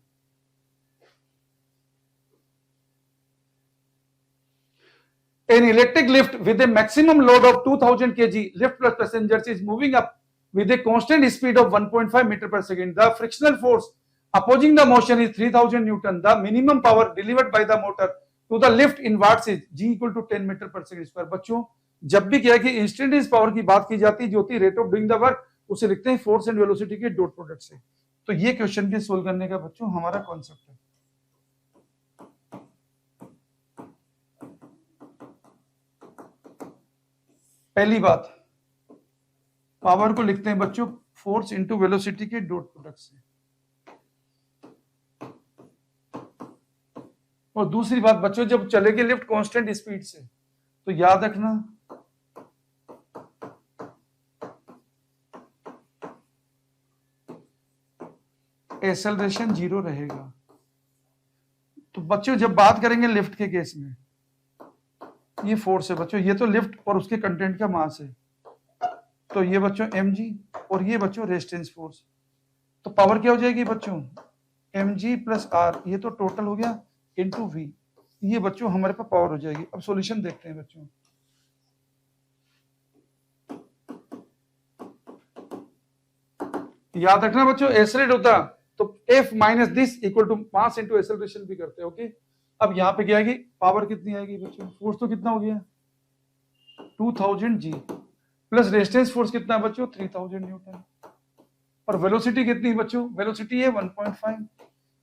[SPEAKER 1] An electric lift with a maximum load of 2000 kg lift plus passengers is moving up with a constant speed of 1.5 meter per second. The frictional force opposing the motion is 3000 Newton. The minimum power delivered by the motor to the lift in watts is G equal to 10 meter per second square. बच्चों जब भी क्या है कि instantaneous power की बात की जाती है जो होती है rate of doing the work, उसे लिखते हैं फोर्स एंड वेलोसिटी के डॉट प्रोडक्ट से। तो ये क्वेश्चन के सोल्व करने का बच्चों हमारा कॉन्सेप्ट है। पहली बात, पावर को लिखते हैं बच्चों फोर्स इंटू वेलोसिटी के डॉट प्रोडक्ट से। और दूसरी बात बच्चों, जब चलेगी लिफ्ट कांस्टेंट स्पीड से तो याद रखना एक्सेलरेशन 0 रहेगा। तो बच्चों जब बात करेंगे लिफ्ट के केस में, ये फोर्स है बच्चों, ये तो लिफ्ट और उसके कंटेंट का मास है, तो ये बच्चों mg और ये बच्चों रेजिस्टेंस फोर्स। तो पावर क्या हो जाएगी बच्चों mg प्लस r, ये तो टोटल हो गया इंटू v, ये बच्चों हमारे पास पावर हो जाएगी। अब सॉल्यूशन देखते हैं बच्चों। याद रखना बच्चों एक्सेलरेट होता तो f minus this equal to mass into acceleration भी करते हैं। ओके, अब यहाँ पे क्या आएगी पावर कितनी आएगी बच्चों, फोर्स तो कितना हो गया 2000 g प्लस रेजिस्टेंस फोर्स कितना है बच्चों 3000 न्यूटन, और वेलोसिटी कितनी है बच्चों, वेलोसिटी है 1.5।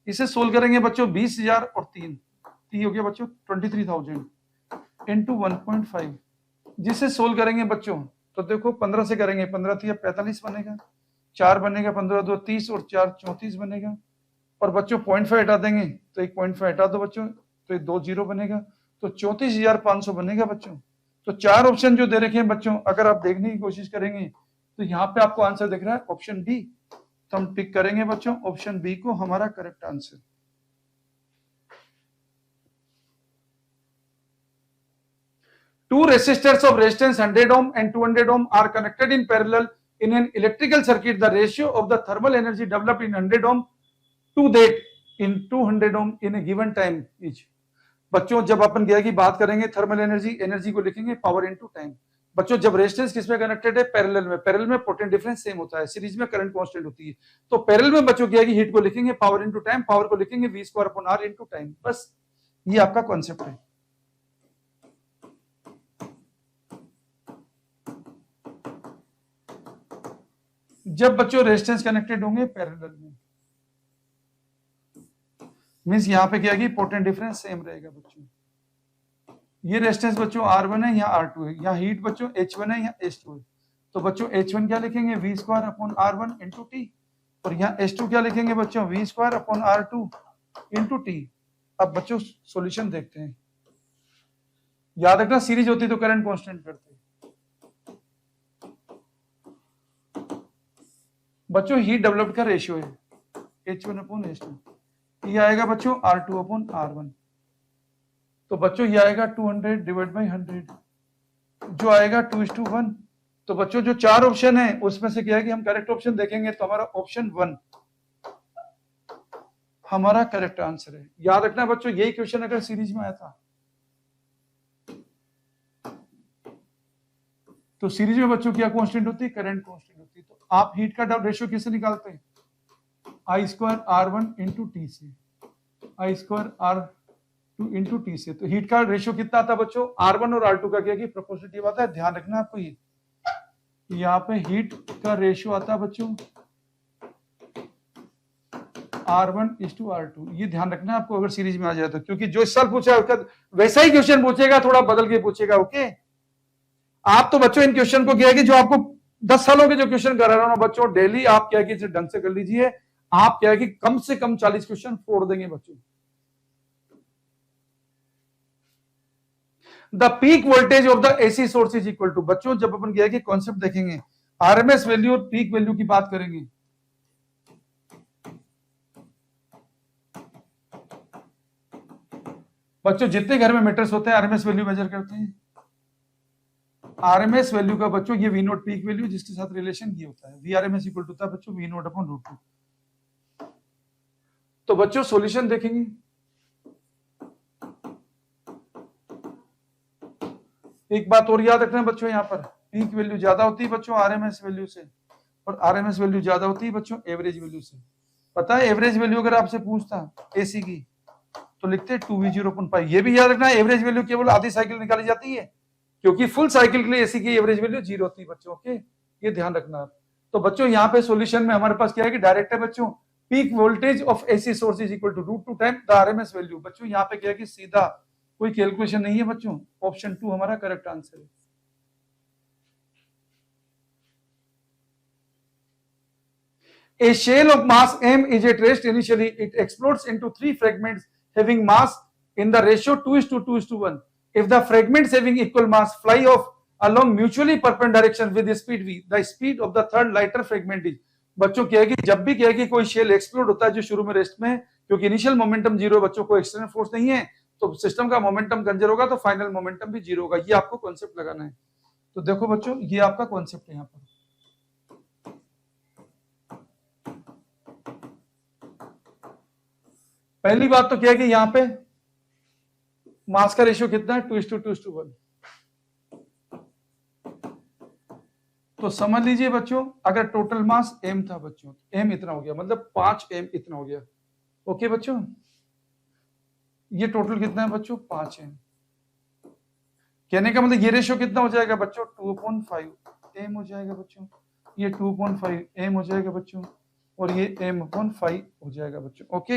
[SPEAKER 1] इसे सोल्व करेंगे बच्चों 20,000 और 3 हो गया बच्चों 23,000 इंटू 1.5। जिसे सोल्व करेंगे बच्चों तो देखो 15 से करेंगे, 15 3 45 बनेगा, 4 बनेगा, 15 2 30 और 4 34 बनेगा। और बच्चों 0.5 हटा देंगे तो 1.5 हटा दो बच्चों तो 2 0 बनेगा, तो 34,500 बनेगा बच्चों। तो चार ऑप्शन जो दे रखे हैं बच्चों, अगर आप देखने की कोशिश करेंगे तो यहाँ पे आपको आंसर दिख रहा है ऑप्शन डी। तो हम टिक करेंगे बच्चों ऑप्शन बी को हमारा correct answer. Two resistors of resistance 100 ohm and 200 ohm are connected in parallel in an electrical circuit. The ratio of the thermal energy developed in 100 ohm to that in 200 ohm in a given time each. बच्चों जब अपन क्या की बात करेंगे thermal energy, energy को लिखेंगे power into time. बच्चों जब रेजिस्टेंस किस में कनेक्टेड है, पैरेलल में, पैरेलल में पोटेंशियल डिफरेंस सेम होता है, सीरीज में करंट कांस्टेंट होती है। तो पैरेलल में बच्चों क्या की हीट को लिखेंगे पावर इनटू टाइम, पावर को लिखेंगे v square upon r into time. बस ये आपका कॉन्सेप्ट है। जब बच्चों रेजिस्टेंस कनेक्टेड होंगे पैरेलल में, मींस यहां पे क्या है कि पोटेंशियल डिफरेंस सेम रहेगा बच्चों। ये रेजिस्टेंस बच्चों R1 है, यहाँ R2 है, यहाँ हीट बच्चों H1 है, यहाँ H2 है। तो बच्चों H1 क्या लिखेंगे v square upon R1 into T, और यहाँ H2 क्या लिखेंगे बच्चों v square upon R2 into T. अब बच्चों सॉल्यूशन देखते हैं। याद रखना सीरीज होती तो करंट कांस्टेंट करते। बच्चों हीट डेवलप्ड का रेशियो है H1 अपॉन H2, ये आएगा बच्चों R2 अपॉन R1। तो बच्चों ये आएगा 200 डिवाइड बाई 100 जो आएगा 2:1। तो बच्चों जो चार ऑप्शन है उसमें से क्या है कि हम करेक्ट ऑप्शन देखेंगे तो हमारा ऑप्शन 1 हमारा करेक्ट आंसर है। याद रखना बच्चों यही क्वेश्चन अगर सीरीज में आया था तो सीरीज में बच्चों क्या कांस्टेंट होती है, करंट कांस्टेंट होती है। तो आप हीट का रेशियो किससे निकालते हैं, I square R1 into T से, I square R2 into T से। तो हीट का रेशियो कितना आता है बच्चों, R1 और R2 का क्या कि प्रोपोर्शनल आता है। ध्यान रखना आपको ये यहाँ पे हीट का रेशियो आता है बच्चों R1:R2, ये ध्यान रखना आपको अगर सीरीज में आ जाए तो, क्योंकि जो इस साल पूछा है उसका वैसा ही क्वेश्चन पूछेगा, थोड़ा बदल के पूछेगा। ओके, आप तो बच्चों इन क्वेश्चन को क्या है कि जो आपको 10 सालों के जो क्वेश्चन करा रहा हूं बच्चों डेली, आप क्या है कि इसे ढंग से कर लीजिए। आप क्या है कि कम से कम 40 क्वेश्चन फोड़ देंगे बच्चों। The peak voltage of the AC source is equal to, बच्चों जब अपन क्या है कि कॉन्सेप्ट देखेंगे, आरएमएस वैल्यू और पीक वैल्यू की बात करेंगे। बच्चों जितने घर में मीटर्स होते हैं आरएमएस वैल्यू मेजर करते हैं। आरएमएस वैल्यू का बच्चों ये वी नोट पीक वैल्यू जिसके साथ रिलेशन ये होता है, वी आरएमएस इक्वल टू होता है बच्चों वी नोट अपॉन रूट 2। तो बच्चों सॉल्यूशन देखेंगे, एक बात और याद रखना बच्चों, यहाँ पर पीक वैल्यू ज्यादा होती है बच्चों आरएमएस वैल्यू से, और आरएमएस वैल्यू ज्यादा होती है बच्चों एवरेज वैल्यू से। पता है एवरेज वैल्यू अगर आपसे पूछता एसी की तो लिखते 2v0/π। ये भी याद रखना एवरेज वैल्यू केवल आधी साइकिल निकाली जाती है, क्योंकि फुल साइकिल के लिए एसी की एवरेज वैल्यू 0 होती है बच्चों। ओके, ये ध्यान रखना आप। तो बच्चों यहाँ पे सॉल्यूशन में हमारे पास क्या है कि डायरेक्ट है बच्चों, peak voltage of AC source is equal to root 2 time the RMS value. बच्चों यहाँ पे क्या है कि सीधा कोई कैलकुलेशन नहीं है बच्चों, ऑप्शन 2 हमारा करेक्ट आंसर है। A shell of mass m is at rest initially. It explodes into 3 fragments having mass in the ratio 2:2:1. If the fragments having equal mass fly off along mutually perpendicular direction with speed v, the speed of the third lighter fragment is। बच्चों क्या है कि जब भी क्या है कि कोई शेल एक्सप्लोड होता है जो शुरू में रेस्ट में, क्योंकि इनिशियल मोमेंटम जीरो बच्चों को एक्सटर्नल फोर्स नहीं है, तो सिस्टम का मोमेंटम कंजर होगा तो फाइनल मोमेंटम भी जीरो होगा। ये आपको कॉन्सेप्ट लगाना है। तो देखो बच्चों ये आपका कॉन्सेप्ट है यहाँ पर। पहली बात तो क्या है कि यहाँ पे मास का रेशियो कितना है 2:2:1। तो समझ लीजिए बच्चों अगर टोटल मास m था बच्चों, m इतना हो गया मतलब 5m इतना हो गया। ओके बच्चों, ये टोटल कितना है बच्चों 5m। कहने का मतलब ये रेशियो कितना हो जाएगा बच्चों 2/5 m हो जाएगा बच्चों, ये 2/5 m हो जाएगा बच्चों, और ये m/5 हो जाएगा बच्चों। ओके,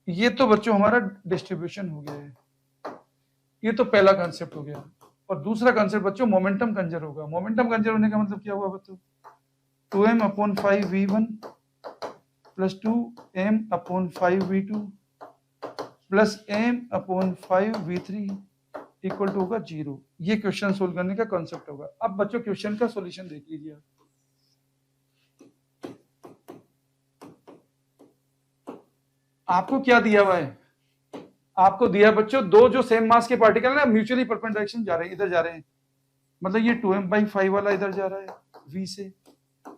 [SPEAKER 1] ये तो बच्चों हमारा डिस्ट्रीब्यूशन हो गया है। ये तो पहला कंसेप्ट हो गया। और दूसरा कंसेप्ट बच्चों मोमेंटम कंजर होगा। मोमेंटम कंजर होने का मतलब क्या हुआ बच्चों 2m/5v1 plus 2m/5v2 plus m/5v3 equal to होगा 0। ये क्वेश्चन सोल्व करने का कॉन्सेप्ट होगा। अब बच्चों क्वेश्चन का सॉल्यूशन देख लीजिए आप। आपको क्या दिया हुआ है, आपको दिया बच्चों दो जो सेम मास के पार्टिकल ना म्यूचुअली परपेंडिकुलर डायरेक्शन जा रहे हैं, इधर जा रहे हैं, मतलब ये 2m/5 वाला इधर जा रहा है v से,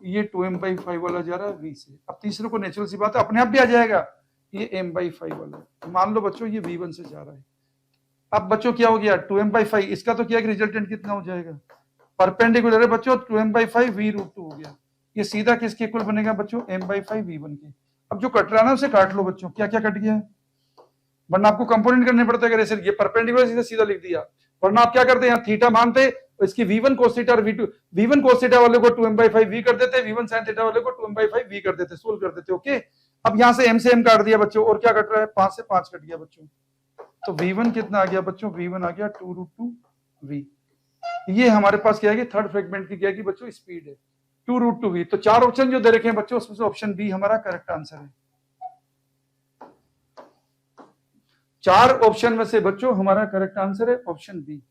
[SPEAKER 1] ये 2m/5 वाला जा रहा है v से। अब तीसरे को नेचुरल सी बात है अपने आप भी आ जाएगा, ये m/5 वाला है। मान लो बच्चों ये v1 से जा रहा है। अब बच्चों क्या हो गया 2m/5, इसका तो क्या रिजल्टेंट कितना हो जाएगा परपेंडिकुलर है बच्चों 2m/5 v√2 हो गया। ये सीधा किसके इक्वल बनेगा बच्चों m/5 v1 के। अब जो कट रहा है ना उसे काट लो बच्चों, क्या क्या कट गया, वरना आपको कंपोनेंट करने पड़ता है। ये परपेंडिकुलर सीधा सीधा लिख दिया, वरना आप क्या करते हैं यहाँ थीटा मानते, इसकी v1 cos थीटा और v1 cos थीटा वाले को 2m/5 v कर देते, v1 sin थीटा वाले को 2m/5 v कर देते, सोल्व कर देते। ओके, अब यहाँ से m से m काट दिया बच्चों, और क्या कट रहा है 5 से 5 कट गया बच्चों। तो v1 कितना आ गया बच्चों, v1 आ गया 2√2v। ये हमारे पास क्या है कि थर्ड फ्रेगमेंट की क्या है कि बच्चों स्पीड है 2√2v। तो 4 ऑप्शन जो दे रखे हैं बच्चों उसमें से ऑप्शन बी हमारा करेक्ट आंसर है। 4 ऑप्शन में से बच्चों हमारा करेक्ट आंसर है option B.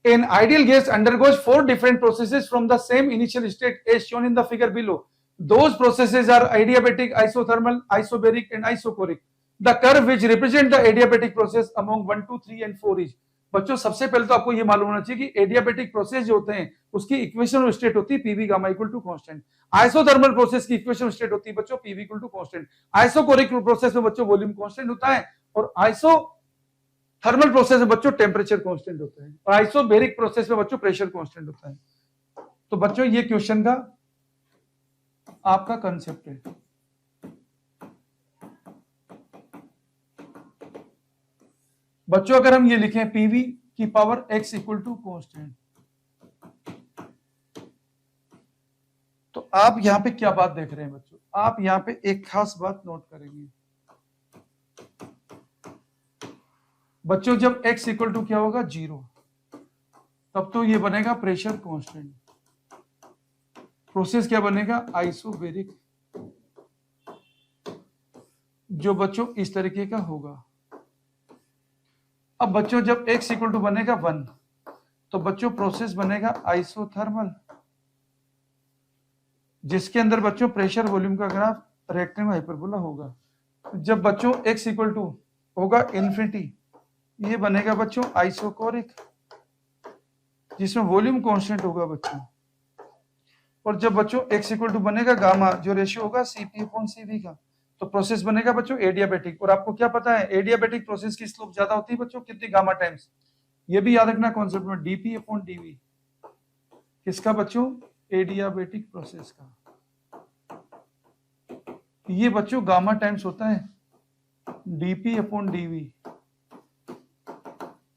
[SPEAKER 1] An ideal gas undergoes 4 different processes from the same initial state as shown in the figure below. Those processes are adiabatic, isothermal, isobaric, and isochoric. The curve which represent the adiabatic process among 1, 2, 3 and 4 is। बच्चों सबसे पहले तो आपको ये मालूम होना चाहिए कि एडियाबेटिक प्रोसेस जो होते हैं उसकी इक्वेशन और स्टेट होती है PV gamma equal to constant. Isothermal process की इक्वेशन स्टेट होती है बच्चों PV equal to constant. Isochoric process में बच्चों वॉल्यूम कांस्टेंट होता है, और आइसो थर्मल प्रोसेस में बच्चों टेम्परेचर कांस्टेंट होता है, और आइसोबेरिक प्रोसेस में बच्चों प्रेशर कांस्टेंट होता है। तो बच्चों ये क्वेश्चन का आपका कंसेप्ट है। बच्चों अगर हम ये लिखें पीवी की power x equal to constant, तो आप यहाँ पे क्या बात देख रहे हैं बच्चों, आप यहाँ पे एक खास बात नोट करेंगे बच्चों, जब x इक्वल टू क्या होगा 0, तब तो ये बनेगा प्रेशर कांस्टेंट, प्रोसेस क्या बनेगा आइसोबैरिक, जो बच्चों इस तरीके का होगा। अब बच्चों जब x इक्वल टू बनेगा 1, तो बच्चों प्रोसेस बनेगा आइसोथर्मल, जिसके अंदर बच्चों प्रेशर वॉल्यूम का ग्राफ रेक्टेंगल हाइपरबोला होगा। जब बच्चों x इक्वल टू होगा इन्फिनिटी, ये बनेगा बच्चों आइसोकोरिक, जिसमें वॉल्यूम कांस्टेंट होगा बच्चों। और जब बच्चों x इक्वल टू बनेगा गामा, जो रेशियो होगा CP/CV का, तो प्रोसेस बनेगा बच्चों एडियाबेटिक। और आपको क्या पता है, एडियाबेटिक प्रोसेस की स्लोप ज्यादा होती है बच्चों, कितनी गामा टाइम्स, ये भी याद रखना कॉन्सेप्ट में, dP/dV किसका बच्चों, एडियाबेटिक प्रोसेस का। ये बच्चों गामा टाइम्स होता है dP/dV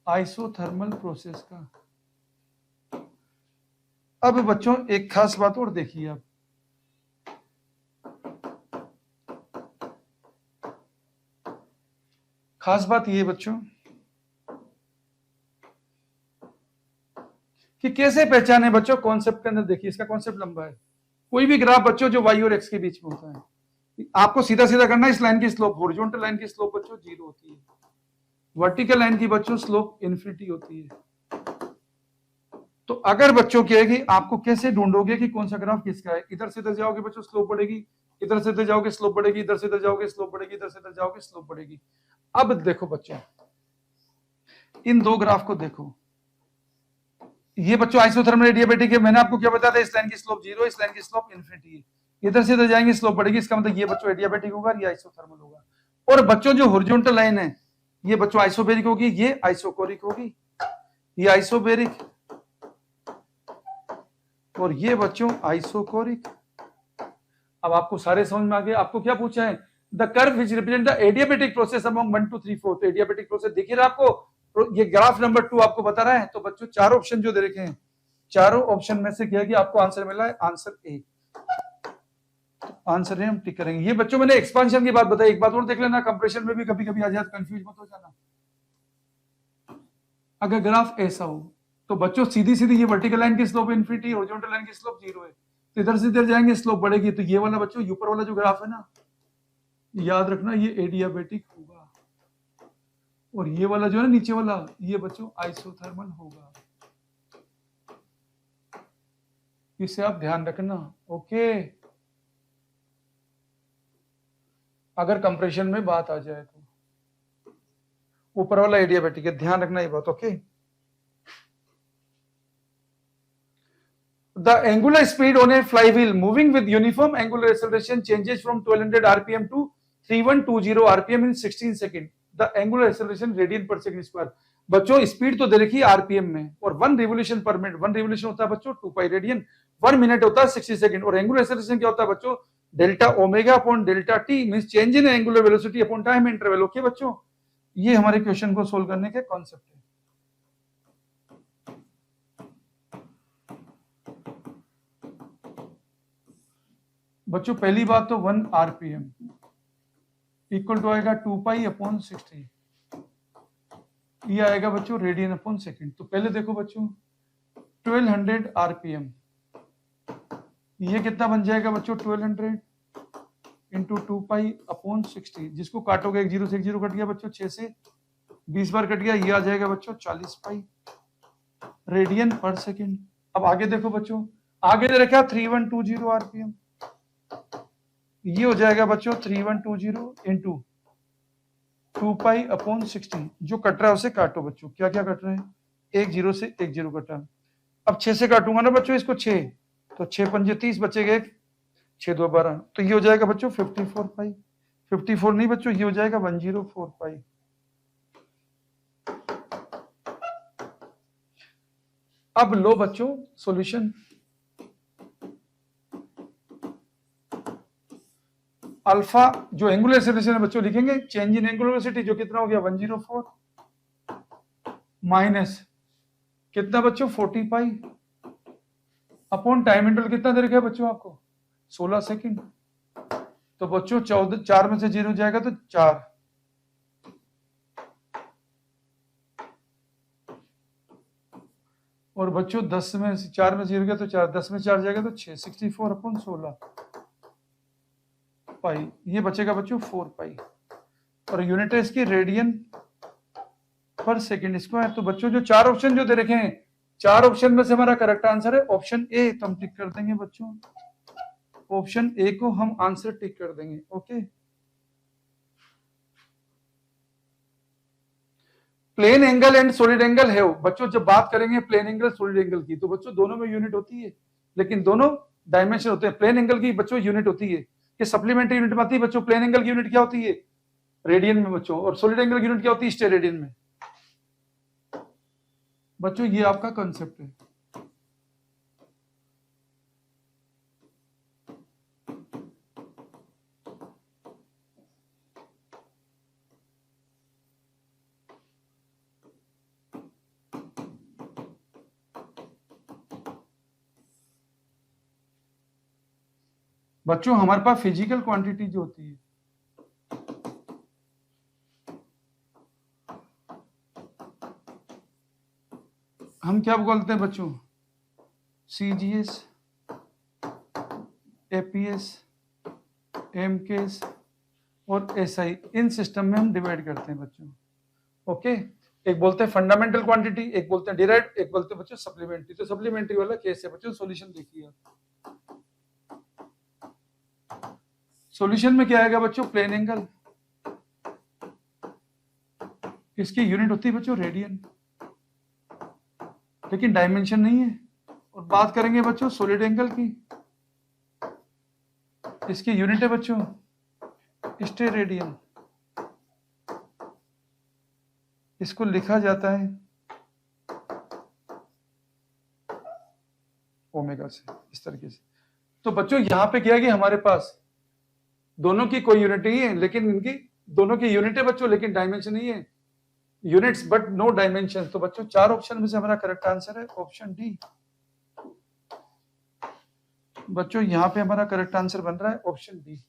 [SPEAKER 1] आइसोथर्मल प्रोसेस का। अब बच्चों एक खास बात और देखिए आप, खास बात ये बच्चों कि कैसे पहचाने बच्चों कॉन्सेप्ट के अंदर। देखिए इसका कॉन्सेप्ट लंबा है, कोई भी ग्राफ बच्चों जो y और x के बीच में होता है, आपको सीधा सीधा करना है, इस लाइन की स्लोप, हॉरिजॉन्टल लाइन की स्लोप बच्चों 0 होती है, वर्टिकल लाइन की बच्चों स्लोप इन्फिनिटी होती है। तो अगर बच्चों क्या है कि आपको कैसे ढूंढोगे कि कौन सा ग्राफ किसका है, इधर से इधर जाओगे बच्चों स्लोप बढ़ेगी, इधर से इधर जाओगे स्लोप बढ़ेगी, इधर से इधर जाओगे स्लोप बढ़ेगी, इधर से इधर जाओगे स्लोप बढ़ेगी। अब देखो बच्चों इन दो ग्राफ को देखो, ये बच्चों आइसोथर्मल एडियाबेटिक है, मैंने आपको क्या बताया था, इस लाइन की स्लोप 0, इस लाइन की स्लोप इन्फिनिटी है, इधर से इधर जाएंगे स्लोप बढ़ेगी, इसका मतलब ये बच्चों एडियाबेटिक होगा, ये आइसोथर्मल होगा। और बच्चों जो हॉरिजॉन्टल लाइन है ये बच्चों आइसोबेरिक होगी, ये आइसोकोरिक होगी, ये आइसोबेरिक और ये बच्चों आइसोकोरिक। अब आपको सारे समझ में आ गए। आपको क्या पूछा है, the curve which represent the adiabatic process among 1 2 3 4, तो एडियाबेटिक प्रोसेस देखिए ना आपको, ये ग्राफ नंबर 2 आपको बता रहा है। तो बच्चों चार ऑप्शन जो दे रखे हैं, चारों ऑप्शन में से क्या है कि आपको आंसर मिला है आंसर ए, आंसर है हम टिक करेंगे। ये बच्चों मैंने एक्सपांशन की बात बताई, एक बात और देख लेना, कंप्रेशन में भी कभी कभी आ जाए, कंफ्यूज मत हो जाना। अगर ग्राफ ऐसा हो तो बच्चों सीधी सीधी ये वर्टिकल लाइन की स्लोप इन्फिनिटी, हॉरिजॉन्टल लाइन की स्लोप 0 है, तो इधर से इधर जाएंगे स्लोप बढ़ेगी, तो ये वाला बच्चों ऊपर वाला जो ग्राफ है ना, याद रखना ये एडियाबेटिक होगा, और ये वाला जो है ना नीचे वाला, ये बच्चों आइसोथर्मल होगा, इसे आप ध्यान रखना। ओके, अगर कंप्रेशन में बात आ जाए तो ऊपर वाला एडियाबेटिक है, ध्यान रखना ये बात। Okay, the angular speed on a flywheel moving with uniform angular acceleration changes from 1200 rpm to 3120 rpm in 16 seconds. The angular acceleration radian per second square. बच्चों स्पीड तो दे रखी है आरपीएम में, और 1 रिवोल्यूशन पर मिनट, 1 रिवोल्यूशन होता है बच्चों 2 pi radian, 1 minute होता है 60 सेकंड। और एंगुलर एक्सेलरेशन क्या होता है बच्चों, delta omega upon delta T, means change in angular velocity upon time interval. Okay बच्चों, ये हमारे क्वेश्चन को सोल्व करने के कॉन्सेप्ट है। बच्चों पहली बात तो 1 आरपीएम इक्वल टू आएगा 2 पाई अपॉन 60, ये आएगा बच्चों रेडियन अपॉन सेकंड। तो पहले देखो बच्चों 1200 आरपीएम, ये कितना बन जाएगा बच्चों 1200 इंटू 2 पाई अपॉन 60, जिसको काटोगे एक जीरो से एक जीरो कट गया बच्चों, 6 से 20 बार कट गया, ये आ जाएगा बच्चों 40 पाई रेडियन पर सेकंड। अब आगे देखो बच्चों, आगे दे रखा 3120 आरपीएम, ये हो जाएगा बच्चों 3120 इंटू 2 पाई अपॉन 60, जो कट रहा है उसे काटो बच्चों, क्या क्या कट रहे हैं, एक जीरो से एक जीरो कटा। अब 6 से काटूंगा ना बच्चों इसको 6, तो 6 पंजे 30 बचेगा एक, 6 2 12, तो ये हो जाएगा बच्चों 54 पाई, 54 नहीं बच्चों, ये हो जाएगा 104 पाई। अब लो बच्चों सॉल्यूशन, अल्फा जो एंगुलर एक्सेलरेशन है बच्चों लिखेंगे, चेंज इन एंगुलर वेलोसिटी जो कितना हो गया 104 माइनस कितना बच्चों 40 पाई अपॉन टाइम इंटरवल कितना दे रखा है बच्चों आपको 16 सेकंड। तो बच्चों 14, 4 में से 0 जाएगा तो 4, और बच्चों 10 में 4 में 0 गया तो 4, 10 में 4 जाएगा तो 6, 64/16 पाई, ये बचेगा बच्चों 4 पाई, और यूनिट है इसकी रेडियन पर सेकंड स्क्वायर। तो बच्चों जो 4 ऑप्शन जो दे रखे हैं, 4 ऑप्शन में से हमारा करेक्ट आंसर है ऑप्शन ए, तो हम टिक कर देंगे बच्चों, ऑप्शन ए को हम आंसर टिक कर देंगे। Okay, plane angle and solid angle है बच्चों, जब बात करेंगे प्लेन एंगल सॉलिड एंगल की, तो बच्चों दोनों में यूनिट होती है, लेकिन दोनों डायमेंशन होते हैं। प्लेन एंगल की बच्चों यूनिट होती है कि सप्लीमेंट्री यूनिट में आती है बच्चों, प्लेन एंगल की यूनिट क्या होती है, रेडियन में बच्चों, और सॉलिड एंगल की यूनिट क्या होती है, स्टेरेडियन में। बच्चों ये आपका कॉन्सेप्ट है। बच्चों हमारे पास फिजिकल क्वांटिटी जो होती है, हम क्या बोलते हैं बच्चों, CGS, APS, MKS और SI, इन सिस्टम में हम डिवाइड करते हैं बच्चों। ओके, एक बोलते हैं फंडामेंटल क्वांटिटी, एक बोलते हैं डिराइव्ड, एक बोलते हैं बच्चों सप्लीमेंट्री। तो सप्लीमेंट्री वाला केस है बच्चों, सॉल्यूशन देखिए आप। सॉल्यूशन में क्या आएगा बच्चों, प्लेन एंगल, इसकी यूनिट होती है बच्चों रेडियन, लेकिन डायमेंशन नहीं है। और बात करेंगे बच्चों सॉलिड एंगल की, इसकी यूनिट है बच्चों स्टेरेडियन, इसको लिखा जाता है ओमेगा से, इस तरीके से। तो बच्चों यहां पे क्या है कि हमारे पास दोनों की कोई यूनिट नहीं है, लेकिन इनकी दोनों की यूनिट है बच्चों, लेकिन डायमेंशन नहीं है, यूनिट्स बट नो डायमेंशन। तो बच्चों 4 ऑप्शन में से हमारा करेक्ट आंसर है ऑप्शन डी। बच्चों यहां पे हमारा करेक्ट आंसर बन रहा है option D.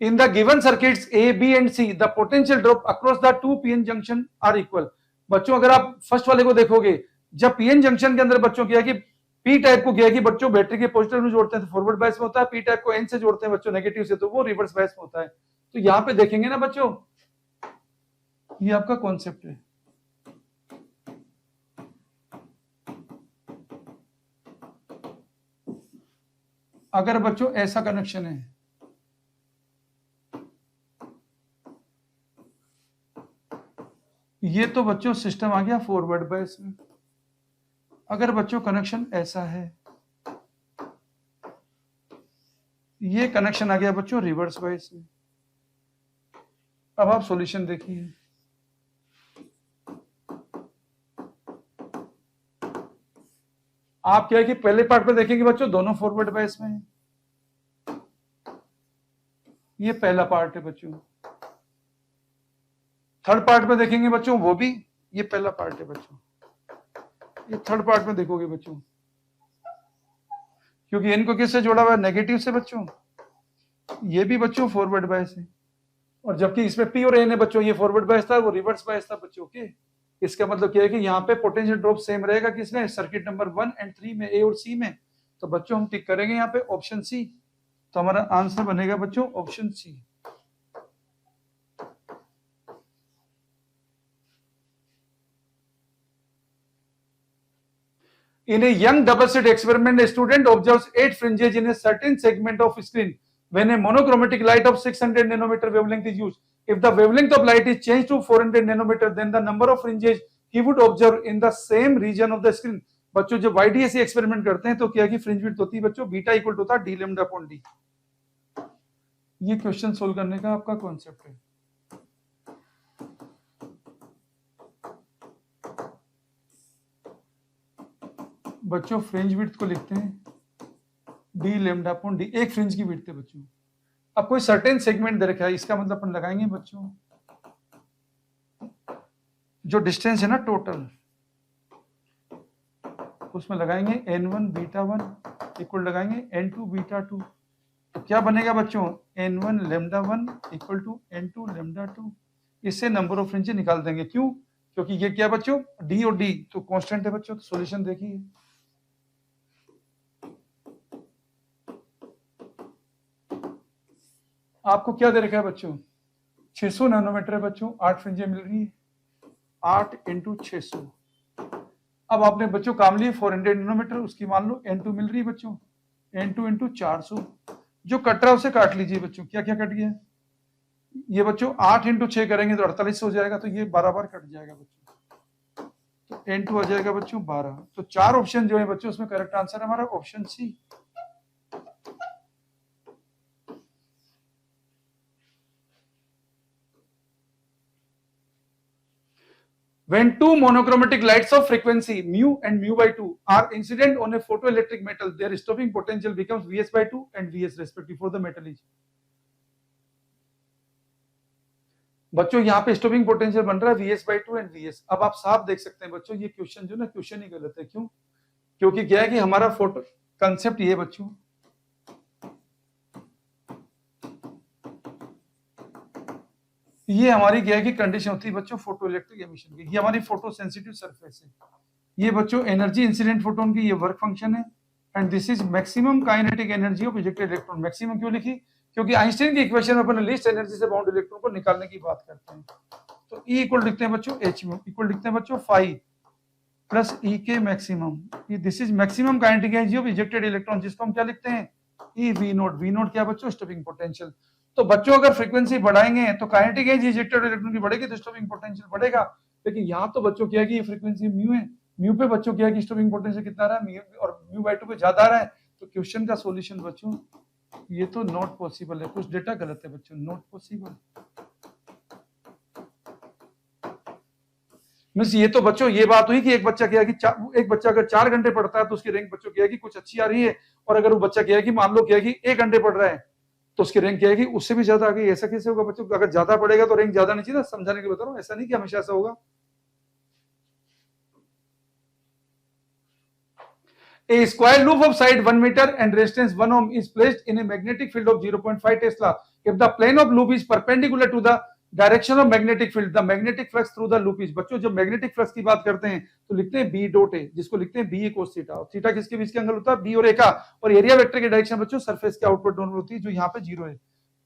[SPEAKER 1] In the given circuits A, B and C, the potential drop across the two PN junction are equal। बच्चों अगर आप फर्स्ट वाले को देखोगे, जब PN जंक्शन के अंदर बच्चों क्या है कि P टाइप को क्या है कि बच्चों बैटरी के पॉजिटिव में जोड़ते हैं तो फॉरवर्ड बायस में होता है, P टाइप को N से जोड़ते हैं बच्चों नेगेटिव से तो वो रिवर्स बायस में होता है। तो यहाँ पे देखेंगे ना बच्चों, ये आपका कॉन्सेप्ट है। अगर बच्चों ऐसा कनेक्शन है, ये तो बच्चों सिस्टम आ गया फॉरवर्ड बायस में। अगर बच्चों कनेक्शन ऐसा है, ये कनेक्शन आ गया बच्चों रिवर्स बायस में। अब आप सॉल्यूशन देखिए, आप क्या है कि पहले पार्ट में देखेंगे बच्चों दोनों फॉरवर्ड बायस में है, ये पहला पार्ट है बच्चों। थर्ड पार्ट में देखेंगे बच्चों वो भी, ये पहला पार्ट है बच्चों। ये थर्ड पार्ट में देखोगे बच्चों, क्योंकि इनको किससे जोड़ा हुआ है, नेगेटिव से बच्चों, ये भी बच्चों फॉरवर्ड बायस है। और जबकि इसमें P और N है बच्चों, ये फॉरवर्ड बायस था, वो रिवर्स बायस था बच्चों के। इसका मतलब क्या है कि यहाँ पे पोटेंशियल ड्रॉप सेम रहेगा किसमें, सर्किट नंबर 1 एंड 3 में, A और C में। तो बच्चों हम टिक करेंगे यहाँ पे ऑप्शन सी, तो हमारा आंसर बनेगा बच्चों option C. In a young double-slit experiment, a student observes 8 fringes in a certain segment of screen when a monochromatic light of 600 nanometer wavelength is used. If the wavelength of light is changed to 400 nanometer, then the number of fringes he would observe in the same region of the screen. बच्चों जब YDAC experiment करते हैं तो क्या की fringe width होती है बच्चों, बीटा इक्वल होता है डी लैम्डा अपॉन डी। ये क्वेश्चन सोल्व करने का आपका कॉन्सेप्ट है। बच्चों फ्रिंज विड्थ को लिखते हैं डी लैम्डा अपॉन डी, एक फ्रिंज की विड्थ है बच्चों। अब कोई सर्टेन सेगमेंट दे रखा है, इसका मतलब अपन लगाएंगे बच्चों जो डिस्टेंस है ना टोटल, उसमें लगाएंगे n1 बीटा 1 इक्वल लगाएंगे n2 बीटा 2, तो क्या बनेगा बच्चों, n1 lambda 1 equal to n2 lambda 2। इससे नंबर ऑफ फ्रिंजेस निकाल देंगे। क्यों? क्योंकि ये क्या बच्चों, d और d तो कांस्टेंट है बच्चों। तो सॉल्यूशन देखिए, आपको क्या दे रखा है बच्चों, 600 नैनोमीटर है बच्चों, 8 फ्रिंजें मिल रही है, 8 इंटू 600। अब आपने बच्चों काम लिए 400 नैनोमीटर, उसकी मान लो n2 मिल रही है बच्चों, n2 इंटू 400। जो कट रहा है उसे काट लीजिए बच्चों, क्या क्या कट गया, ये बच्चों 8 इंटू 6 करेंगे तो 48 हो जाएगा, तो ये 12 बार कट जाएगा बच्चों, तो n2 आ जाएगा बच्चों 12। तो 4 ऑप्शन जो है बच्चों, उसमें करेक्ट आंसर है हमारा option C. When two monochromatic lights of frequency mu and mu by 2 are incident on a photoelectric metal, their stopping potential becomes Vs by 2 and Vs respectively for the metal each. बच्चों यहाँ पे stopping potential बन रहा है Vs by 2 and Vs। अब आप साफ देख सकते हैं बच्चों, ये क्वेश्चन जो ना क्वेश्चन ही गलत है। क्यों? क्योंकि क्या है कि हमारा फोटो कंसेप्ट ये बच्चों, ये हमारी क्या है कि कंडीशन होती है बच्चों फोटो इलेक्ट्रिक एमिशन की। ये हमारी फोटो सेंसिटिव सरफेस है, ये बच्चों एनर्जी इंसिडेंट फोटोन की, ये वर्क फंक्शन है, and this is maximum kinetic energy of ejected electron. Maximum क्यों लिखी? क्योंकि आइंस्टाइन की इक्वेशन में अपन लीस्ट एनर्जी से बाउंड इलेक्ट्रॉन को निकालने की बात करते हैं। तो E इक्वल लिखते हैं बच्चों एच इक्वल लिखते हैं बच्चों फाई प्लस ई के maximum, this is maximum kinetic energy of ejected electron, जिसको हम क्या लिखते हैं, E V naught. V naught क्या बच्चों, स्टॉपिंग पोटेंशियल। तो बच्चों अगर फ्रीक्वेंसी बढ़ाएंगे तो काइनेटिक एनर्जी इजेक्टेड इलेक्ट्रॉन की बढ़ेगी, तो स्टॉपिंग पोटेंशियल बढ़ेगा। लेकिन यहाँ तो बच्चों क्या है कि ये फ्रीक्वेंसी म्यू है, म्यू पे बच्चों क्या है कि स्टॉपिंग पोटेंशियल कितना रहा है, और म्यू बाय 2 पे ज्यादा आ रहा है। तो क्वेश्चन का सॉल्यूशन बच्चों ये तो नॉट पॉसिबल है, कुछ डेटा गलत है बच्चों, नॉट पॉसिबल। मींस ये तो बच्चों ये बात हुई कि एक बच्चा क्या है कि एक बच्चा अगर 4 घंटे पढ़ता है तो उसकी रैंक बच्चों क्या है कि कुछ अच्छी आ रही है, और अगर वो बच्चा क्या है कि मान लो क्या है कि 1 घंटे पढ़ रहा है तो उसकी रैंक क्या है कि उससे भी ज्यादा आ गई। ऐसा कैसे होगा बच्चों? अगर ज्यादा पढ़ेगा तो रैंक ज्यादा नहीं चाहिए, समझाने के लिए बता रहा हूं, ऐसा नहीं कि हमेशा ऐसा होगा। A square loop of side 1 meter and resistance 1 ohm is placed in a magnetic field of 0.5 Tesla. If the plane of loop is perpendicular to the direction of magnetic field, the magnetic flux through the loop is, बच्चों जब magnetic flux की बात करते हैं तो लिखते हैं B dot A, जिसको लिखते हैं बी ए कोस थीटा। और थीटा किसके बीच के एंगल होता है, बी और ए का। और एरिया वेक्टर की डायरेक्शन बच्चों सरफेस के आउटपुट डोनर होती है, जो यहाँ पे 0 है।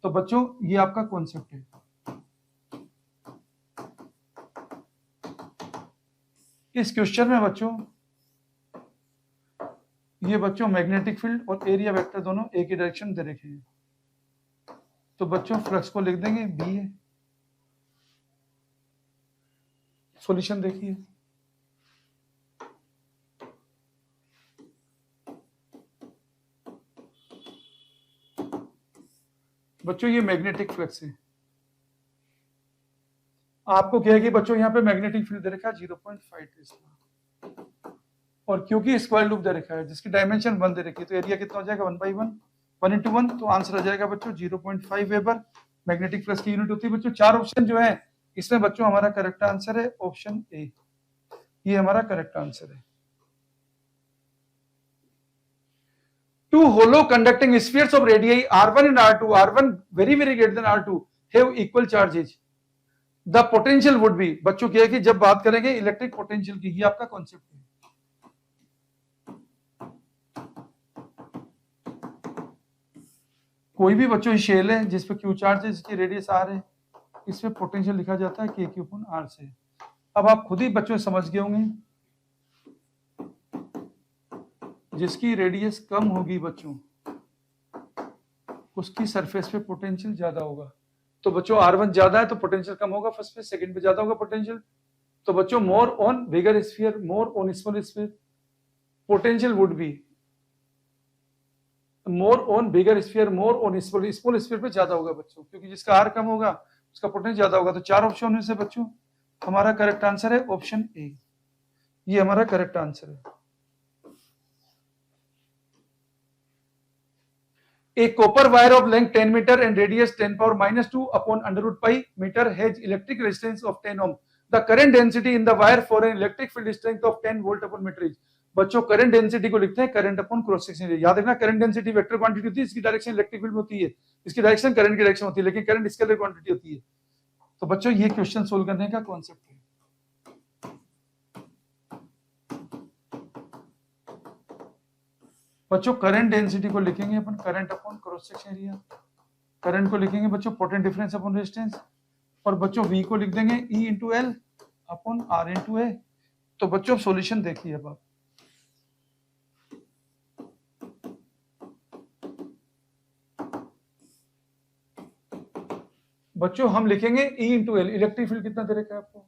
[SPEAKER 1] तो बच्चों ये आपका कॉन्सेप्ट है। इस क्वेश्चन में बच्चों ये बच्चों मैग्नेटिक फील्ड और एरिया वेक्टर दोनों एक ही डायरेक्शन दे रखे हैं, तो बच्चों फ्लक्स को लिख देंगे बी ए। सॉल्यूशन देखिए, बच्चों ये मैग्नेटिक फ्लक्स है। आपको क्या है कि बच्चों यहाँ पे मैग्नेटिक फील्ड दे रखा है 0.5 टेस्ला, और क्योंकि स्क्वायर लूप दे रखा है जिसकी डायमेंशन 1 दे रखी है, तो एरिया कितना हो जाएगा 1/1, 1 into 1, तो आंसर आ जाएगा बच्चों 0.5 वेबर। मैग्नेटिक फ्लक्स की यूनिट होती है बच्चों। 4 ऑप्शन जो है इसमें बच्चों हमारा करेक्ट आंसर है ऑप्शन ए, ये हमारा करेक्ट आंसर है। Two hollow conducting spheres of radii r1 and r2, r1 very greater than r2 have equal charges. The potential would be, बच्चों क्या है कि जब बात करेंगे इलेक्ट्रिक पोटेंशियल की, ये आपका कॉन्सेप्ट है। कोई भी बच्चों शेल है जिस पे क्यू चार्ज है, जिसकी रेडियस आर है, इसमें पोटेंशियल लिखा जाता है के क्यू अपॉन आर से। अब आप खुद ही बच्चों समझ गए होंगे, जिसकी रेडियस कम होगी बच्चों उसकी सरफेस पे पोटेंशियल ज्यादा होगा। तो बच्चों r1 ज्यादा है तो पोटेंशियल कम होगा फर्स्ट पे, सेकंड पे ज्यादा होगा पोटेंशियल। तो बच्चों more on bigger sphere, more on small sphere, potential would be more on bigger sphere, more on small sphere पे ज्यादा होगा बच्चों, क्योंकि जिसका r कम होगा उसका पोटेंशियल ज्यादा होगा। तो 4 ऑप्शन में से बच्चों हमारा करेक्ट आंसर है ऑप्शन ए, ये हमारा करेक्ट आंसर है। A copper wire of length 10 meter and radius 10 power minus 2 upon under root pi meter has electric resistance of 10 ohm. The current density in the wire for an electric field strength of 10 volt upon meter is. बच्चों current density को लिखते हैं current upon cross section area. याद रखना current density vector quantity होती है, इसकी direction electric field में होती है, इसकी डायरेक्शन करंट की डायरेक्शन होती है, लेकिन करंट स्केलर क्वांटिटी होती है। तो बच्चों ये क्वेश्चन सोल्व करने का कॉन्सेप्ट है। बच्चों करंट डेंसिटी को लिखेंगे अपन current upon cross section area, current को लिखेंगे बच्चों पोटेंशियल डिफरेंस अपॉन रेजिस्टेंस, और बच्चों V को लिख देंगे E into L upon R into A. तो बच्चों सॉल्यूशन देखिए अब आप, बच्चों हम लिखेंगे E into L, electric field कितना दे रखा है आपको,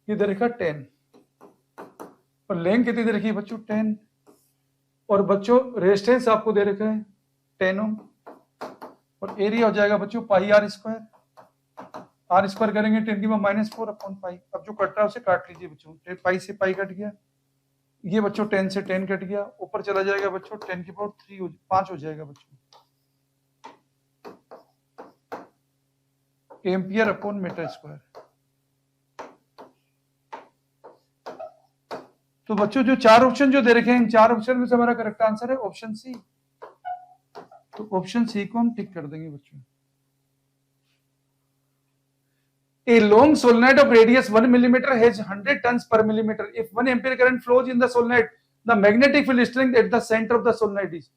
[SPEAKER 1] ये दे रखा 10, और लेंथ कितनी दे रखी है बच्चों 10, और बच्चों रेजिस्टेंस आपको दे रखा है 10 ओम, और एरिया हो जाएगा बच्चों पाई आर स्क्वायर करेंगे 10 की पावर -4 अपॉन पाई। अब जो कट रहा है उसे काट लीजिए बच्चों, पाई से पाई कट गया, ये बच्चों 10 से 10 कट गया, ऊपर चला जाएगा बच्चों 10 की पावर 5 हो जाएगा बच्चों, एम्पियर अपॉन मीटर स्क्वायर। तो बच्चों जो चार ऑप्शन जो दे रखे हैं, इन चार ऑप्शन में से हमारा करेक्ट आंसर है ऑप्शन सी। तो ऑप्शन सी को हम टिक कर देंगे बच्चों। A long solenoid of radius 1 millimeter has 100 tons per millimeter. If 1 ampere current flows in the solenoid, the magnetic field strength at the center of the solenoid is.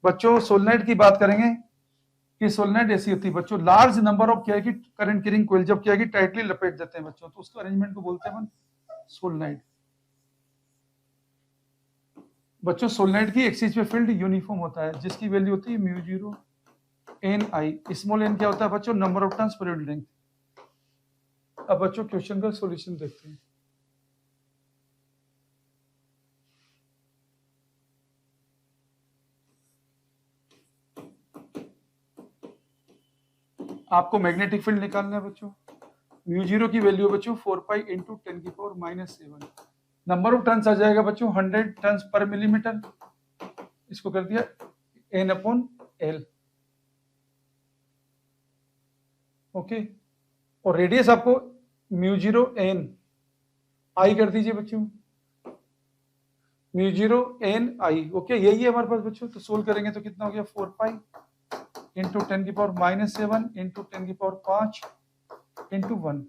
[SPEAKER 1] बच्चों सोलनाइड की बात करेंगे कि सोलनाइड ऐसी होती है बच्चों, लार्ज नंबर ऑफ क्या है कि करंट कैरिंग कॉइल जब क्या है कि टाइटली लपेट देते हैं बच्चों, तो उसको अरेंजमेंट को बोलते हैं सोलनाइड। बच्चों सोलनाइड की एक्सिस पे फील्ड यूनिफॉर्म होता है, जिसकी वैल्यू होती है म्यू 0 एन आई। स्मॉल एन क्या होता है बच्चों, number of turns per unit length. अब बच्चों क्वेश्चन का सॉल्यूशन देखते हैं। आपको मैग्नेटिक फील्ड निकालना है बच्चों, म्यू 0 की वैल्यू बच्चों 4 पाई इंटू 10 की पावर -7, नंबर ऑफ टर्न्स आ जाएगा बच्चों 100 टर्न्स पर मिलीमीटर, इसको कर दिया n अपॉन एल, ओके, और रेडियस आपको म्यू 0 एन आई कर दीजिए बच्चों, म्यू 0 एन आई, ओके, यही है हमारे पास बच्चों। तो सोल्व करेंगे तो कितना हो गया 4 पाई इंटू 10 की पावर -7 इंटू 10 की पावर 5 इंटू 1,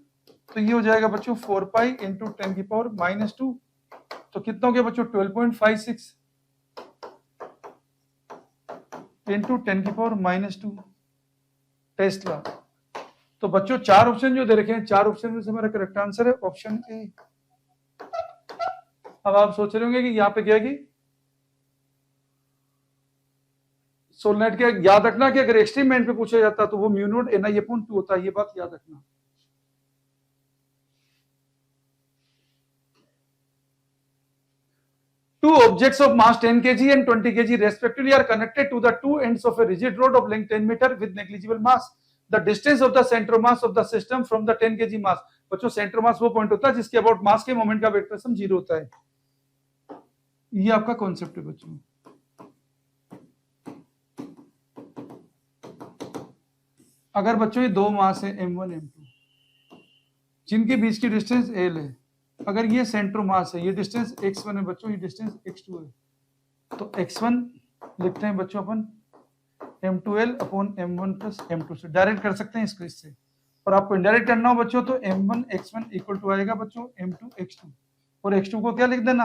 [SPEAKER 1] तो ये हो जाएगा बच्चों 4 पाई इंटू 10 की पावर -2, तो कितना हो गया बच्चों 12.56 इंटू 10 की पावर -2 टेस्ला। तो बच्चों चार ऑप्शन जो दे रखे हैं, चार ऑप्शन में से हमारा करेक्ट आंसर है ऑप्शन ए। अब आप सोच रहे होंगे कि यहाँ पे क्या है कि सोलनाइड के याद रखना कि अगर एक्सट्रीम एंड पे पूछा जाता तो वो mu not an I upon 2 होता है, ये बात याद रखना। Two objects of mass 10 kg and 20 kg respectively are connected to the two ends of a rigid rod of length 10 meter with negligible mass. The distance of the center of mass of the system from the 10 kg mass. बच्चों centre mass वो point होता है जिसके about mass के moment का vector sum 0 होता है। ये आपका कॉन्सेप्ट है बच्चों। अगर बच्चों ये दो मास है m1 m2, जिनके बीच की डिस्टेंस l है, अगर ये सेंटर मास है, ये डिस्टेंस x1 है बच्चों, ये डिस्टेंस x2 है, तो x1 लिखते हैं बच्चों अपन m2l upon m1 plus m2 से डायरेक्ट कर सकते हैं इसको इससे, और आपको इनडायरेक्ट करना हो बच्चों तो m1 x1 इक्वल टू आएगा बच्चों m2 x2, और x2 को क्या लिख देना,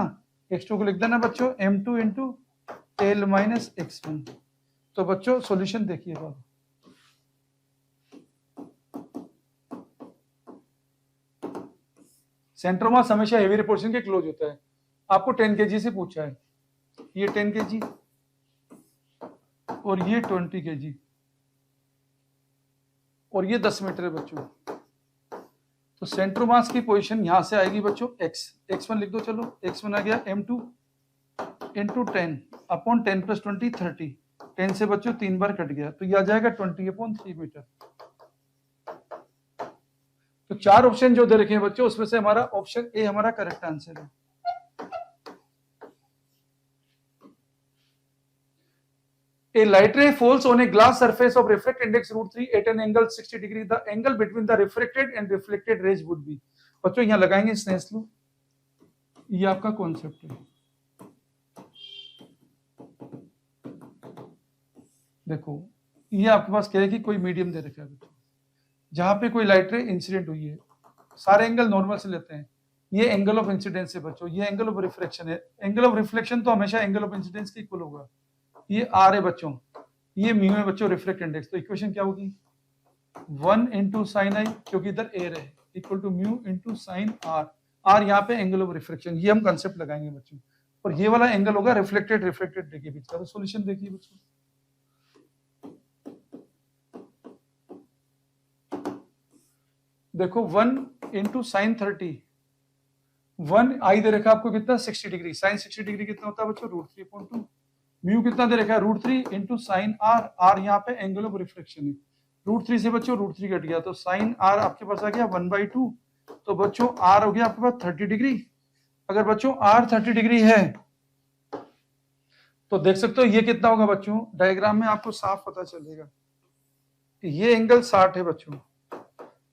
[SPEAKER 1] x2 को लिख देना बच्चों m2 into l minus x1। तो बच्चों सॉल्यूशन देखिए बाबा, सेंटर मास हमेशा हेवी रिपोर्शन के क्लोज होता है। आपको 10 kg से पूछा है, ये 10 kg और ये 20 kg और ये 10 मीटर है बच्चों। तो सेंटर मास की पोजीशन यहां से आएगी बच्चों x1 लिख दो, चलो x1 आ गया m2 इंटू 10 अपॉन 10 प्लस 20 30, 10 से बच्चों 3 बार कट गया, तो ये आ जाएगा 20 अपॉन 3 मीटर। तो चार ऑप्शन जो दे रखे हैं बच्चों, उसमें से हमारा ऑप्शन ए हमारा करेक्ट आंसर है। A light ray falls on a glass surface of refract index √3 at an angle 60 degree. The angle between the refracted and reflected rays would be. बच्चों यहाँ लगाएंगे स्नेल्स लॉ, ये आपका concept है। देखो ये आपके पास क्या है कि कोई मीडियम दे रखा है बच्चों, जहां पे कोई लाइट रे इंसिडेंट हुई है, सारे एंगल नॉर्मल से लेते हैं, ये एंगल ऑफ इंसिडेंस है बच्चों, ये एंगल ऑफ रिफ्लेक्शन है। एंगल ऑफ रिफ्लेक्शन तो हमेशा एंगल ऑफ इंसिडेंस के इक्वल होगा। ये आर है बच्चों, ये म्यू है बच्चों रिफ्लेक्ट इंडेक्स, तो इक्वेशन क्या होगी 1 इंटू साइन आई, क्योंकि इधर एयर है, equal to mu into sine R. R यहाँ पे एंगल ऑफ रिफ्लेक्शन, ये हम कंसेप्ट लगाएंगे बच्चों, और ये वाला एंगल होगा रिफ्लेक्टेड रिफ्लेक्टेड रे के बीच का। तो सॉल्यूशन देखिए बच्चों, देखो 1 इंटू साइन 30, 1 आई दे रखा आपको कितना 60 डिग्री, साइन 60 डिग्री कितना होता है बच्चों √3.2, म्यू कितना दे रखा है √3 इंटू साइन आर, आर यहाँ पे एंगल ऑफ रिफ्लेक्शन है, √3 से बच्चों √3 कट गया, तो साइन आर आपके पास आ गया 1/2, तो बच्चों आर हो गया आपके पास 30 डिग्री। अगर बच्चों आर 30 डिग्री है तो देख सकते हो ये कितना होगा बच्चों, डायग्राम में आपको साफ पता चलेगा कि ये एंगल 60 है बच्चों,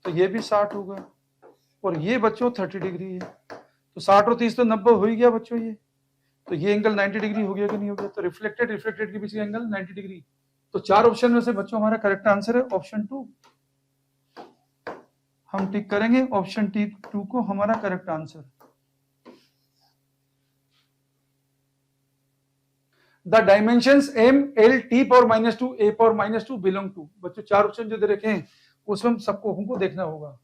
[SPEAKER 1] तो ये भी 60 होगा, और ये बच्चों 30 डिग्री है, तो 60 और 30 तो 90 हो ही गया बच्चों ये, तो ये एंगल 90 डिग्री हो गया कि नहीं हो गया, तो रिफ्लेक्टेड रिफ्लेक्टेड के बीच का एंगल 90 डिग्री। तो 4 ऑप्शन में से बच्चों हमारा करेक्ट आंसर है ऑप्शन 2, हम टिक करेंगे ऑप्शन 2 को हमारा correct answer. The dimensions m l t power -2 a power -2 belong to, बच्चों 4 ऑप्शन जो दे रखे हैं उसमें सबको हमको देखना होगा।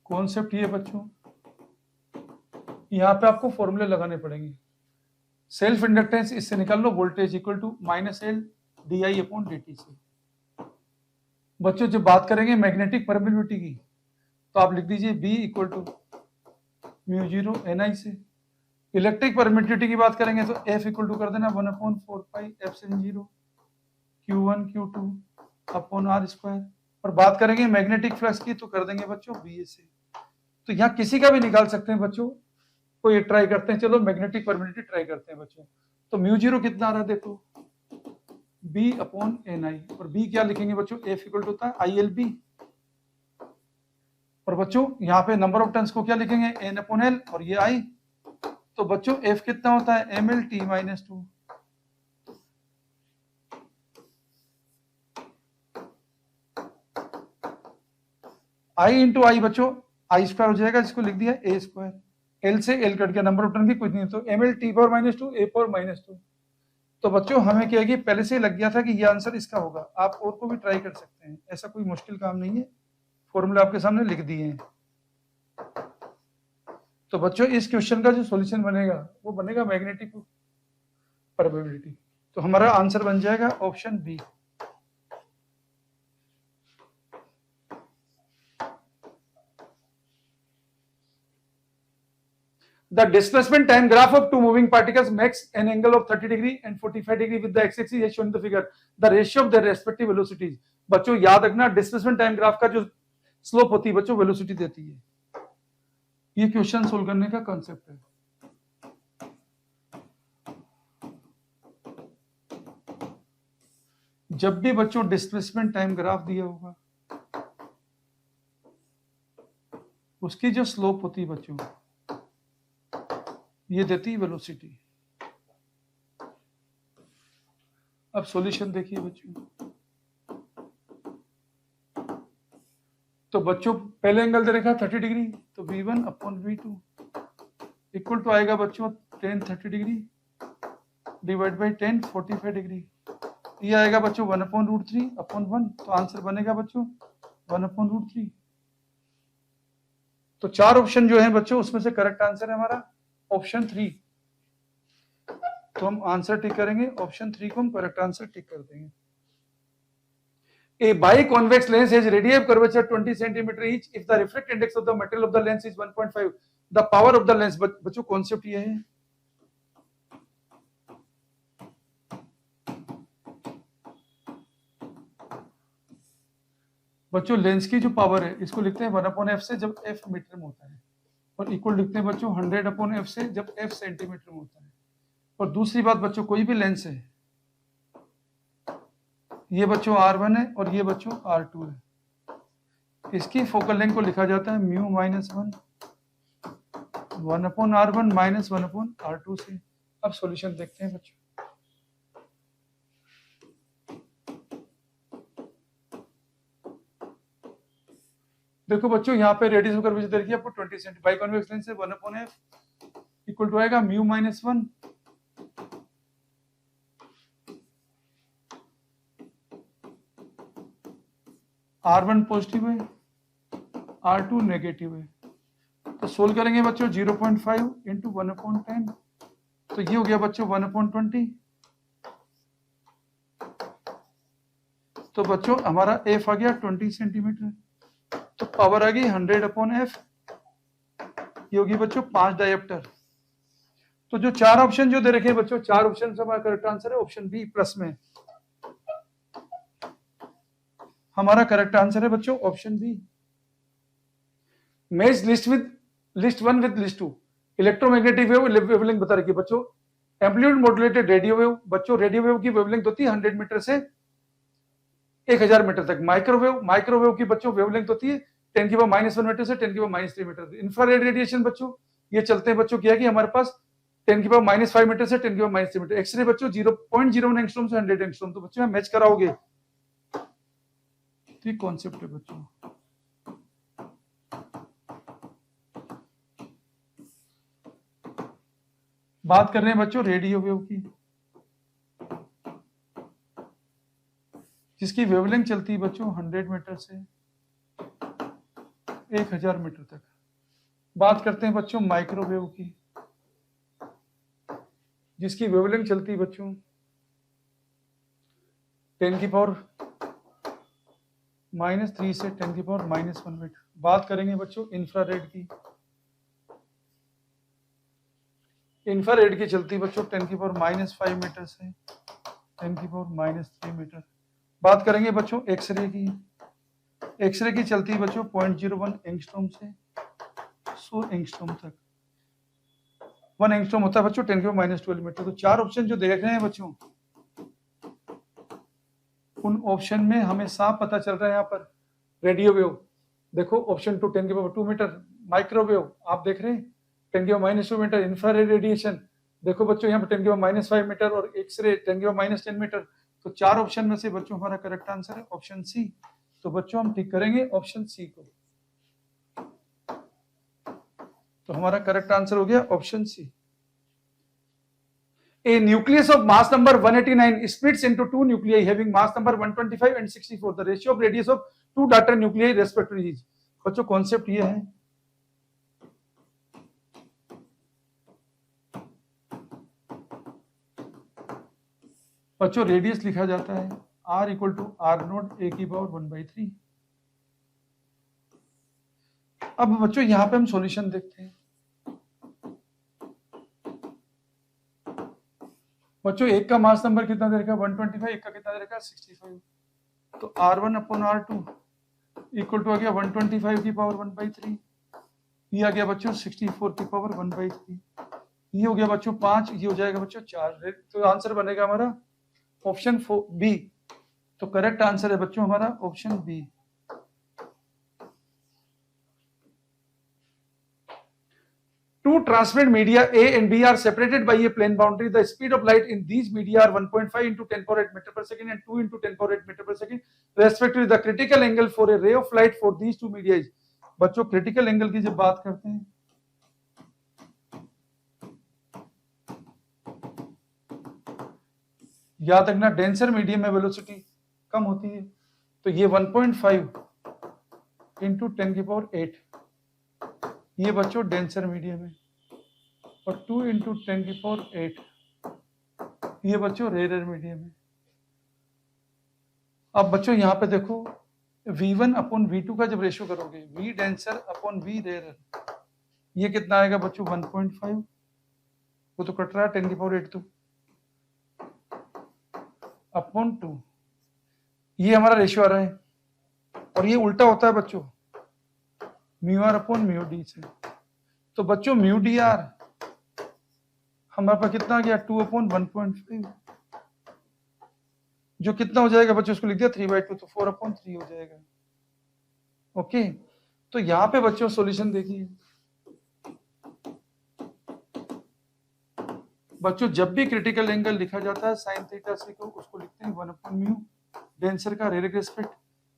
[SPEAKER 1] कॉन्सेप्ट ये बच्चों, यहाँ पे आपको फॉर्मूले लगाने पड़ेंगे, सेल्फ इंडक्टेंस इससे निकाल लो, voltage equal to -L di/dt से। बच्चों जब बात करेंगे मैग्नेटिक परमिटिविटी की, तो आप लिख दीजिए B इक्वल टू μ0 ni से। इलेक्ट्रिक परमिटिविटी की बात करेंगे तो F इक्वल टू कर देना 1/4πε0 Q1 Q2 अपॉन r², और बात करेंगे मैग्नेटिक फ्लक्स की तो कर देंगे बच्चों BA से। तो यहाँ किसी का भी निकाल सकते हैं बच्चों, कोई ट्राई करते हैं, चलो मैग्नेटिक परमिटिविटी ट्राई करते हैं बच्चों। तो μ0 कितना आ रहा है देखो B/ni, और B क्या लिखेंगे बच्चों, F इक्वल टू होता है ILB, और बच्चों यहाँ पे नंबर ऑफ टर्न्स को क्या लिखेंगे N/L, और ये I, तो बच्चों F कितना होता है mL/t-2, I इंटू आई बच्चों I² हो जाएगा, जिसको लिख दिया A², L से L कट गया, नंबर ऑफ टर्न भी कुछ नहीं, तो mL/t⁻², A⁻²। तो बच्चों हमें क्या है कि पहले से ही लग गया था कि ये आंसर इसका होगा, आप और को भी ट्राई कर सकते हैं, ऐसा कोई मुश्किल काम नहीं है, फॉर्मूला आपके सामने लिख दिए हैं। तो बच्चों इस क्वेश्चन का जो सॉल्यूशन बनेगा वो बनेगा मैग्नेटिक परमिटिविटी, तो हमारा आंसर बन जाएगा option B. The displacement time graph of two moving particles makes an angle of 30 degree and 45 degree with the x-axis as shown in the figure. The ratio of their respective velocities. बच्चों याद रखना displacement time graph का जो slope होती है बच्चों velocity देती है। ये क्वेश्चन सोल्व करने का कॉन्सेप्ट है। जब भी बच्चों डिस्प्लेसमेंट टाइम ग्राफ दिया होगा उसकी जो स्लोप होती है बच्चों ये देती है वेलोसिटी। अब सॉल्यूशन देखिए बच्चों, तो बच्चों पहले एंगल दे रखा 30 डिग्री, तो V1/V2 इक्वल टू आएगा बच्चों tan 30 degree divide by tan 45 degree, ये आएगा बच्चों 1/√3/1, तो आंसर बनेगा बच्चों 1/√3। तो 4 ऑप्शन जो है बच्चों उसमें से करेक्ट आंसर है हमारा ऑप्शन 3, तो हम आंसर टिक करेंगे ऑप्शन 3 को हम करेक्ट आंसर टिक कर देंगे। A biconvex lens has radii curvature 20 cm each if the refract index of the material of the lens is 1.5, the power of the lens, बच्चों concept ये है, बच्चों lens की जो पावर है इसको लिखते हैं 1/f से जब f मीटर में होता है, और इक्वल लिखते हैं बच्चों 100/f से जब f सेंटीमीटर में होता है। और दूसरी बात बच्चों कोई भी लेंस है, ये बच्चों R1 है और ये बच्चों R2 है, इसकी फोकल लेंथ को लिखा जाता है μ-1 1/R1 माइनस 1/R2 से। अब सॉल्यूशन देखते हैं बच्चों। देखो बच्चों यहाँ पे रेडियस ऑफ कर्वेचर दे रखी है आपको 20 सेंटी, बाई कॉन्वेक्स लेंस से 1/f इक्वल टू आएगा म्यू माइनस 1 R1 पॉजिटिव है, R2 नेगेटिव है। तो सोल्व करेंगे बच्चों 0.5 इंटू 1/10, तो ये हो गया बच्चों 1/20। तो बच्चों हमारा f आ गया 20 सेंटीमीटर, तो पावर आ गई 100/f। ये होगी बच्चों 5 डायोप्टर। तो जो चार ऑप्शन जो दे रखे हैं बच्चों, चार ऑप्शन से हमारा करेक्ट आंसर है ऑप्शन बी प्लस में। हमारा करेक्ट आंसर है बच्चों option B. Match list one with list two. Electromagnetic wave wavelength बता रखी है बच्चों। एम्पलीट्यूड मॉड्यूलेटेड रेडियो वेव, बच्चों रेडियो वेव की वेवलेंथ होती है 100 मीटर से 1000 मीटर तक। माइक्रोवेव की बच्चों वेवलेंथ होती है 10 की पावर -1 मीटर से 10 की पावर -3 मीटर। इंफ्रारेड रेडिएशन बच्चों ये चलते हैं बच्चों, क्या है कि हमारे पास 10 की पावर -5 मीटर से 10 की पावर -3 मीटर। एक्सरे बच्चों 0.01 एंगस्ट्रॉम से 100 एंगस्ट्रॉम। तो बच्चों मैच कराओगे, ठीक कॉन्सेप्ट है बच्चों। बात कर रहे हैं बच्चों रेडियो वेव की, जिसकी वेवलेंथ चलती है बच्चों 100 मीटर से 1000 मीटर तक। बात करते हैं बच्चों माइक्रोवेव की, जिसकी वेवलेंथ चलती है बच्चों 10 की पावर -3 से 10 की पावर -1 मीटर। बात करेंगे बच्चों इंफ्रारेड की, इंफ्रारेड की चलती बच्चों 10 की पावर -5 मीटर से 10 की पावर -3 मीटर। बात करेंगे बच्चों एक्सरे की, एक्सरे की चलती है बच्चों 0.01 एंगस्ट्रॉम से 100 एंगस्ट्रॉम तक। 1 एंगस्ट्रॉम होता है बच्चों 10 की पावर -12 मीटर। तो चार ऑप्शन जो देख रहे हैं बच्चों, उन ऑप्शन में हमें साफ पता चल रहा है यहाँ पर रेडियो वेव। देखो ऑप्शन 2 10 की पावर 2 मीटर। माइक्रोवेव आप देख रहे हैं 10 की पावर -2 मीटर। इंफ्रारेड रेडिएशन देखो बच्चों यहाँ पर 10 की पावर -5 मीटर, और एक्सरे 10 की पावर -10 मीटर। तो चार ऑप्शन में से बच्चों हमारा करेक्ट आंसर है ऑप्शन सी। तो बच्चों हम टिक करेंगे ऑप्शन सी को। तो हमारा करेक्ट आंसर हो गया option C. A nucleus of mass number 189 splits into two nuclei having mass number 125 and 64. The ratio of radius of two daughter nuclei respectively is. बच्चों कॉन्सेप्ट ये है, बच्चों रेडियस लिखा जाता है r equal to r0 a की power 1/3। अब बच्चों यहां पे हम सॉल्यूशन देखते हैं। बच्चों एक का मास नंबर कितना दे रखा है 125, एक का कितना दे रखा है 65। तो r1/r2 इक्वल टू आ गया 125 की पावर 1/3, ये आ गया बच्चों 64 की पावर 1/3, ये हो गया बच्चों 5, ये हो जाएगा बच्चों 4। तो आंसर बनेगा हमारा ऑप्शन बी। तो करेक्ट आंसर है बच्चों हमारा option B. Two transmitted media A and B are separated by a plane boundary. The speed of light in these media are 1.5 into 10 power 8 meter per second and 2 into 10 power 8 meter per second respectively. The critical angle for a ray of light for these two media is. बच्चों critical angle की जब बात करते हैं, याद रखना denser medium में velocity कम होती है। तो ये 1.5 इंटू 10 की पावर 8, ये बच्चों डेंसर मीडियम है, और 2 इंटू 10 की पावर 8 ये बच्चों रेयर मीडियम है। अब बच्चों यहाँ पे देखो V1/V2 का जब रेशियो करोगे, V denser upon V rare, ये कितना आएगा बच्चों 1.5, वो तो कट रहा है 10 की पावर 8 तो अपॉन 2, ये हमारा रेशियो आ रहा है। और ये उल्टा होता है बच्चों μr/μd से। तो बच्चों μdr हमारे पास कितना आ गया 2/1.5, जो कितना हो जाएगा बच्चों, उसको लिख दिया 3/2, तो 4/3 हो जाएगा। ओके, तो यहाँ पे बच्चों सॉल्यूशन देखिए, बच्चों जब भी क्रिटिकल एंगल लिखा जाता है साइन थीटा से को उसको लिखते हैं 1/म्यू डेंसर का रेलेटिव रिस्पेक्ट।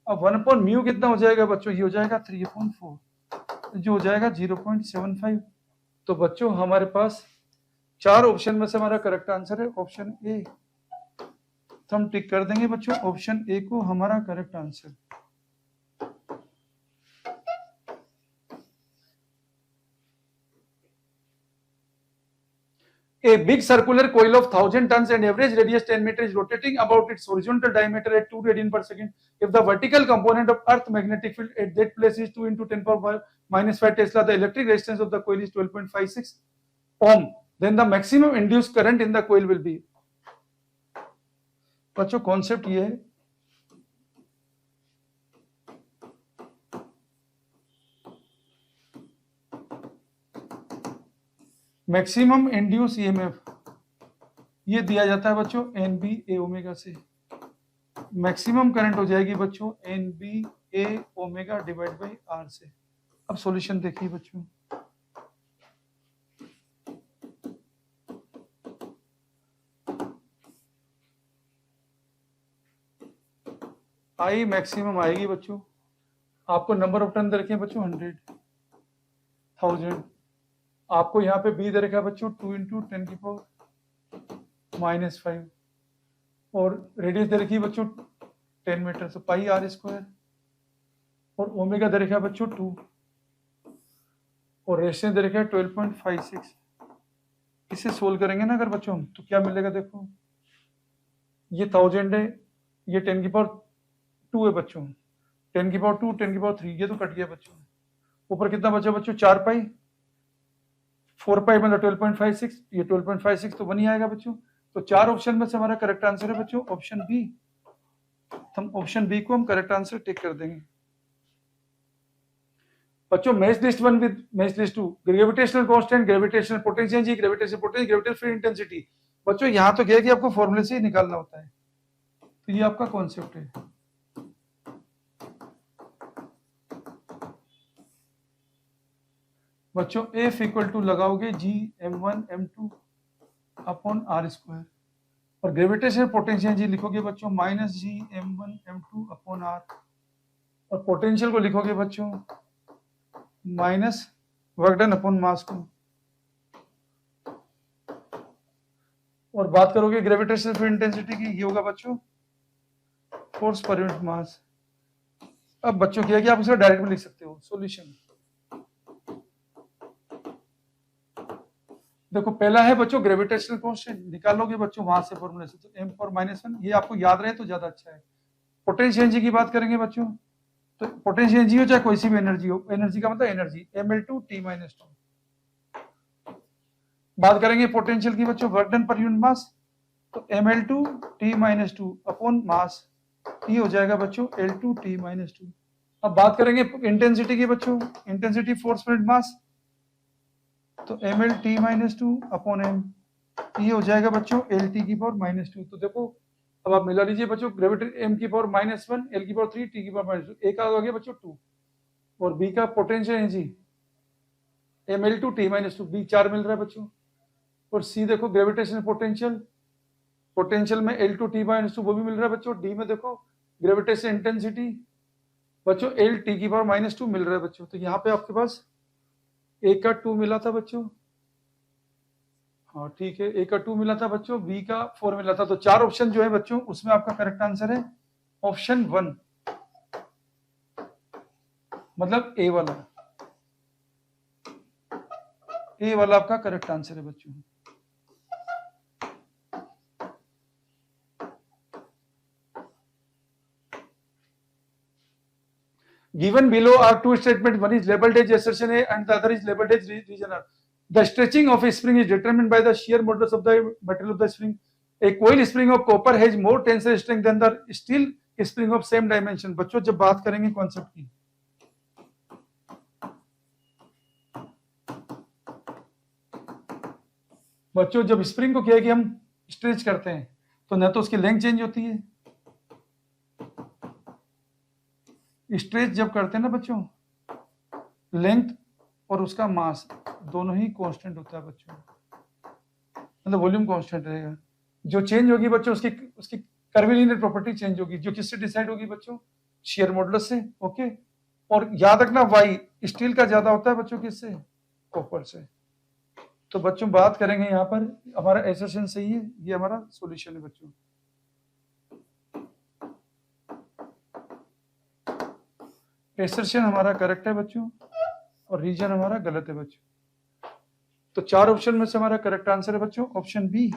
[SPEAKER 1] अब 1/म्यू कितना हो जाएगा बच्चों, ये हो जाएगा 3/4 जो हो जाएगा 0.75। तो बच्चों हमारे पास चार ऑप्शन में से हमारा करेक्ट आंसर है ऑप्शन ए। तो हम टिक कर देंगे बच्चों ऑप्शन ए को हमारा correct answer. A big circular coil of 1,000 tons and average radius 10 meters is rotating about its horizontal diameter at 2 radian per second. If the vertical component of Earth magnetic field at that place is 2 into 10 power minus 5 Tesla, the electric resistance of the coil is 12.56 ohm. Then the maximum induced current in the coil will be. बच्चों concept ये है, maximum induce EMF ये दिया जाता है बच्चों N B A omega से। Maximum current हो जाएगी बच्चों N B A omega divide by R से। अब सॉल्यूशन देखिए बच्चों, आई मैक्सिमम आएगी बच्चों, आपको नंबर ऑफ टर्न दे रखे हैं बच्चों 100,000, आपको यहाँ पे बी दे रखा है बच्चों 2 इंटू 10 की पावर माइनस 5 और रेडियस दे रखी है बच्चों 10 मीटर तो पाई आर स्क्वायर और ओमेगा दे रखा है बच्चों 2 और रेशियो दे रखा है 12.56। इसे सोल्व करेंगे ना अगर बच्चों तो क्या मिलेगा, देखो ये 1000 है, ये 10 की पावर 2 है बच्चों, 10 की पावर 2 10 की पावर 3 ये तो कट गया बच्चों। ऊपर कितना बचा बच्चों 4 पाई, 4 पाई मतलब 12.56, ये 12.56 तो बनी आएगा बच्चों। तो चार ऑप्शन में से हमारा करेक्ट आंसर है बच्चों ऑप्शन बी। हम ऑप्शन बी को हम करेक्ट आंसर टिक कर देंगे बच्चों। Match list 1 with match list 2, gravitational constant, gravitational potential G, gravitational potential, gravitational free intensity. बच्चों यहाँ तो क्या कि आपको फॉर्मूले से ही निकालना होता है, तो ये आपका कॉन्सेप्ट है। बच्चों एफ इक्वल टू लगाओगे G m1 m2 upon R square और ग्रेविटेशनल पोटेंशियल जी लिखोगे बच्चों minus G m1 m2 upon R और पोटेंशियल को लिखोगे बच्चों minus work done upon mass को और बात करोगे ग्रेविटेशनल फ्री इंटेंसिटी की, ये होगा बच्चों फोर्स पर यूनिट मास। अब बच्चों क्या कि आप उसे डायरेक्ट में लिख सकते हो सॉल्यूशन। देखो पहला है बच्चों ग्रेविटेशनल कांस्टेंट निकालोगे बच्चों वहां से फॉर्मूले से, तो m पर -1 ये आपको याद रहे तो ज्यादा अच्छा है। पोटेंशियल एनर्जी की बात करेंगे बच्चों, तो पोटेंशियल एनर्जी हो चाहे कोई सी भी एनर्जी हो, एनर्जी का मतलब एनर्जी ml2 t-2। बात करेंगे पोटेंशियल की बच्चों work done per unit mass, तो ml2 t-2 अपॉन मास, ये हो जाएगा बच्चों L2 t-2। अब बात करेंगे इंटेंसिटी की बच्चों, intensity force per unit mass, तो ml t-2 अपॉन m, ये हो जाएगा बच्चों LT की पावर -2। तो देखो अब आप मिला लीजिए बच्चों, ग्रेविटी m की पावर -1, L की पावर 3, T की पावर -2, एक आ गया बच्चों 2 और B का potential energy ml2 t-2, B 4 मिल रहा है बच्चों और C देखो ग्रेविटेशनल पोटेंशियल, पोटेंशियल में L2 t-2 वो भी मिल रहा है बच्चों। D में देखो ग्रेविटेशनल इंटेंसिटी बच्चों L T की पावर -2 मिल रहा है बच्चों। तो यहाँ पे आपके पास A का 2 मिला था बच्चों, हाँ ठीक है, A का 2 मिला था बच्चों, B का 4 मिला था। तो चार ऑप्शन जो है बच्चों उसमें आपका करेक्ट आंसर है ऑप्शन 1 मतलब A वाला, A वाला आपका करेक्ट आंसर है बच्चों। Given below are two statements, one is labeled as assertion A and the other is labeled as reason R. The stretching of a spring is determined by the shear modulus of the material of the spring. A coil spring of copper has more tensile strength than the steel spring of same dimension. बच्चों जब बात करेंगे concept की, बच्चों जब spring को क्या है कि हम स्ट्रेच करते हैं तो न तो उसकी लेंथ चेंज होती है, स्ट्रेच जब करते हैं ना बच्चों लेंथ और उसका मास दोनों ही कांस्टेंट होता है बच्चों, मतलब वॉल्यूम कांस्टेंट रहेगा। जो चेंज होगी बच्चों उसकी उसकी कर्विलिनियर प्रॉपर्टी चेंज होगी, जो किससे डिसाइड होगी बच्चों? शेयर मॉडुलस से। ओके, और याद रखना वाई स्टील का ज्यादा होता है बच्चों किससे? कॉपर से। तो बच्चों बात करेंगे यहाँ पर, हमारा एसर्शन सही है, ये हमारा सॉल्यूशन है बच्चों। एसर्शन हमारा करेक्ट है बच्चों और रीजन हमारा गलत है बच्चों। तो 4 ऑप्शन में से हमारा करेक्ट आंसर है बच्चों ऑप्शन बी।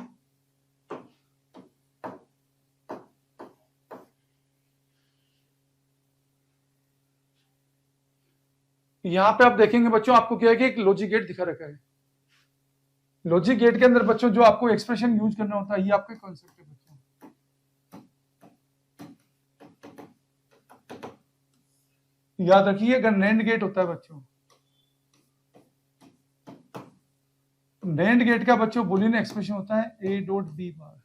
[SPEAKER 1] यहां पे आप देखेंगे बच्चों, आपको क्या है कि एक लॉजिक गेट दिखा रखा है। लॉजिक गेट के अंदर बच्चों जो आपको एक्सप्रेशन यूज करना होता है, ये आपके कॉन्सेप्ट है बच्चों। याद रखिए, अगर नैंड गेट होता है बच्चों, नैंड गेट का बच्चों बुलियन एक्सप्रेशन होता है ए डॉट बी बार।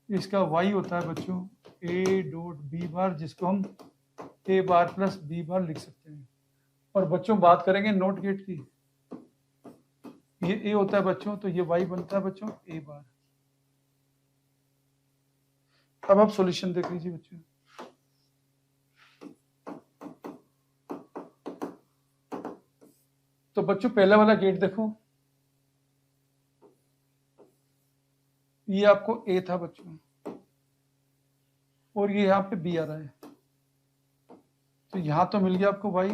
[SPEAKER 1] इसका y होता है बच्चों ए डॉट बी बार, जिसको हम ए बार प्लस बी बार लिख सकते हैं। और बच्चों बात करेंगे नॉट गेट की, ये ए होता है बच्चों, तो ये y बनता है बच्चों ए बार। अब आप सॉल्यूशन देख लीजिए बच्चों। तो बच्चों पहला वाला गेट देखो, ये आपको ए था बच्चों और ये यहाँ पे बी आ रहा है, तो यहां तो मिल गया आपको y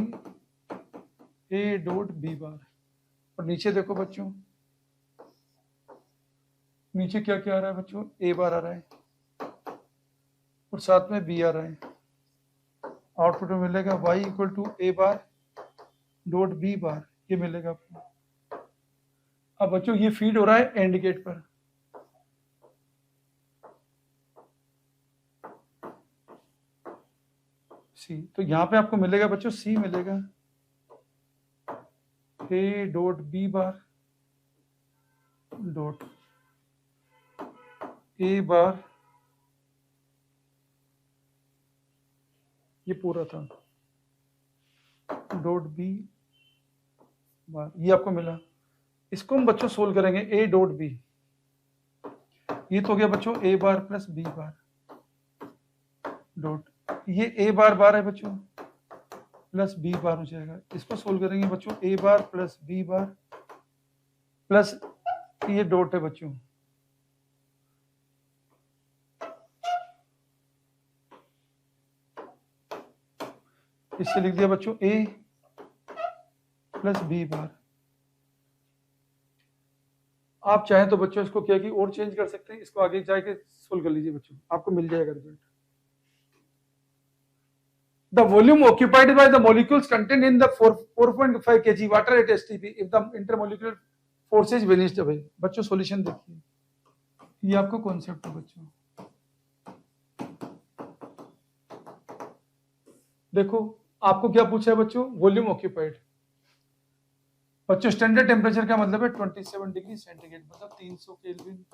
[SPEAKER 1] A dot B bar. और नीचे देखो बच्चों, नीचे क्या क्या आ रहा है बच्चों? ए बार आ रहा है और साथ में बी आ रहा है। आउटपुट में मिलेगा y equal to A bar dot B bar, ये मिलेगा आपको। अब बच्चों ये फीड हो रहा है एंड गेट पर, सी, तो यहां पे आपको मिलेगा बच्चों सी मिलेगा A dot B bar dot A bar, ये पूरा था डॉट बी बार, ये आपको मिला। इसको हम बच्चों सोल्व करेंगे ए डॉट बी, ये तो हो गया बच्चों ए बार प्लस बी बार डॉट, ये ए बार बार है बच्चों प्लस बी बार हो जाएगा। इसको सोल्व करेंगे बच्चों ए बार प्लस बी बार प्लस ये डॉट है बच्चों, इससे लिख दिया बच्चों ए प्लस बी बार। आप चाहें तो बच्चों इसको क्या कि और चेंज कर सकते हैं, इसको आगे जाके सोल्व कर लीजिए बच्चों, आपको मिल जाएगा result. The volume occupied by the molecules contained in the 4.5 kg water at STP if the intermolecular forces vanished away। बच्चों सॉल्यूशन देखिए, ये आपको कॉन्सेप्ट है बच्चों। देखो आपको क्या पूछा है बच्चों? Volume occupied. बच्चों स्टैंडर्ड टेम्परेचर का मतलब है 27 डिग्री सेंटीग्रेड, मतलब 300 केल्विन।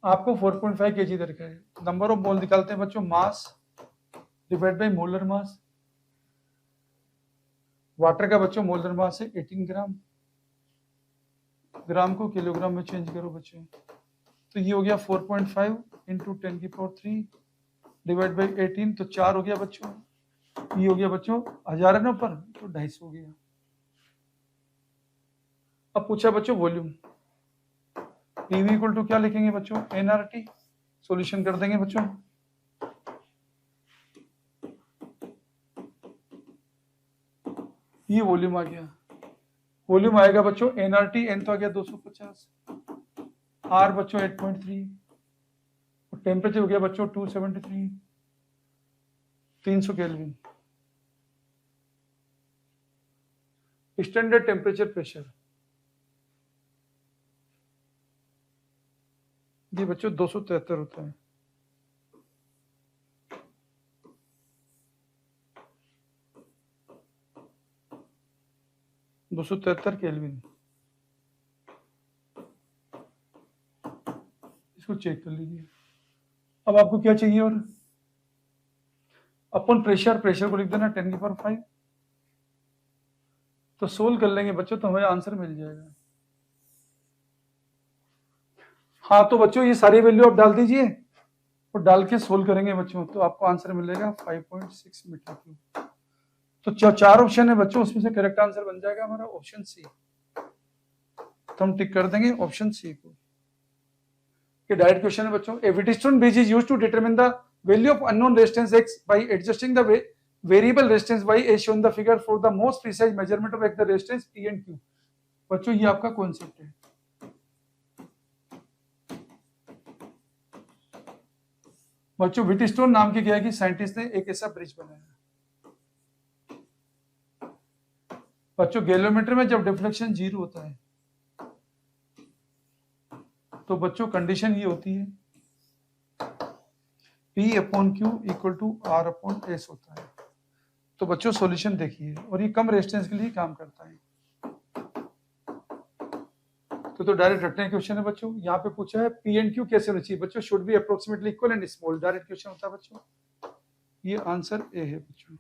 [SPEAKER 1] आपको 4.5 केजी दे रखा है। नंबर ऑफ मोल निकालते हैं बच्चों, mass divide by molar mass. Water का बच्चों मोलर मास है 18 ग्राम, ग्राम को किलोग्राम में चेंज करो बच्चों, तो ये हो गया 4.5 इंटू 10 की पावर 3 डिवाइड बाई 18, तो 4 हो गया बच्चों। ये हो गया बच्चों 1000 है ना ऊपर, तो 250 हो गया। अब पूछा बच्चों वॉल्यूम, पीवी इक्वल टू क्या लिखेंगे बच्चों? एनआरटी। सॉल्यूशन कर देंगे बच्चों। ये वॉल्यूम आ गया, वॉल्यूम आएगा बच्चों एनआरटी, एन तो आ गया 250, आर बच्चों 8.3, और टेम्परेचर हो गया बच्चों 273, 300 केल्विन। स्टैंडर्ड टेम्परेचर प्रेशर ये बच्चों 273 होता है। $273 केल्विन, इसको चेक कर लीजिए। अब आपको क्या चाहिए, और अपन प्रेशर को लिख देना 10⁵, तो सोल्व कर लेंगे बच्चों तो हमें आंसर मिल जाएगा। हाँ तो बच्चों ये सारी वैल्यू आप डाल दीजिए और डाल के सोल्व करेंगे बच्चों, तो आपको आंसर मिलेगा 5.6 मीटर क्यूब। तो जो 4 ऑप्शन है बच्चों उसमें से करेक्ट आंसर बन जाएगा हमारा ऑप्शन सी। तो हम टिक कर देंगे ऑप्शन सी को। ये डायरेक्ट क्वेश्चन है बच्चों। A Wheatstone bridge is used to determine the value of unknown resistance x by adjusting the variable resistance y as shown the figure for the most precise measurement of x the resistance p and q। बच्चों ये आपका concept है। बच्चों Wheatstone नाम के क्या है कि साइंटिस्ट ने एक ऐसा ब्रिज बनाया। बच्चों गैलोमीटर में जब डिफ्लेक्शन 0 होता है तो बच्चों कंडीशन ये होती है P/Q इक्वल टू R/S होता है। तो बच्चों सॉल्यूशन देखिए, और ये कम रेजिस्टेंस के लिए काम करता है। तो डायरेक्ट रटने क्वेश्चन है बच्चों। यहाँ पे पूछा है P and Q कैसे होना चाहिए बच्चों, should be approximately equal and small. Direct question होता है बच्चों, ये आंसर ए है बच्चों।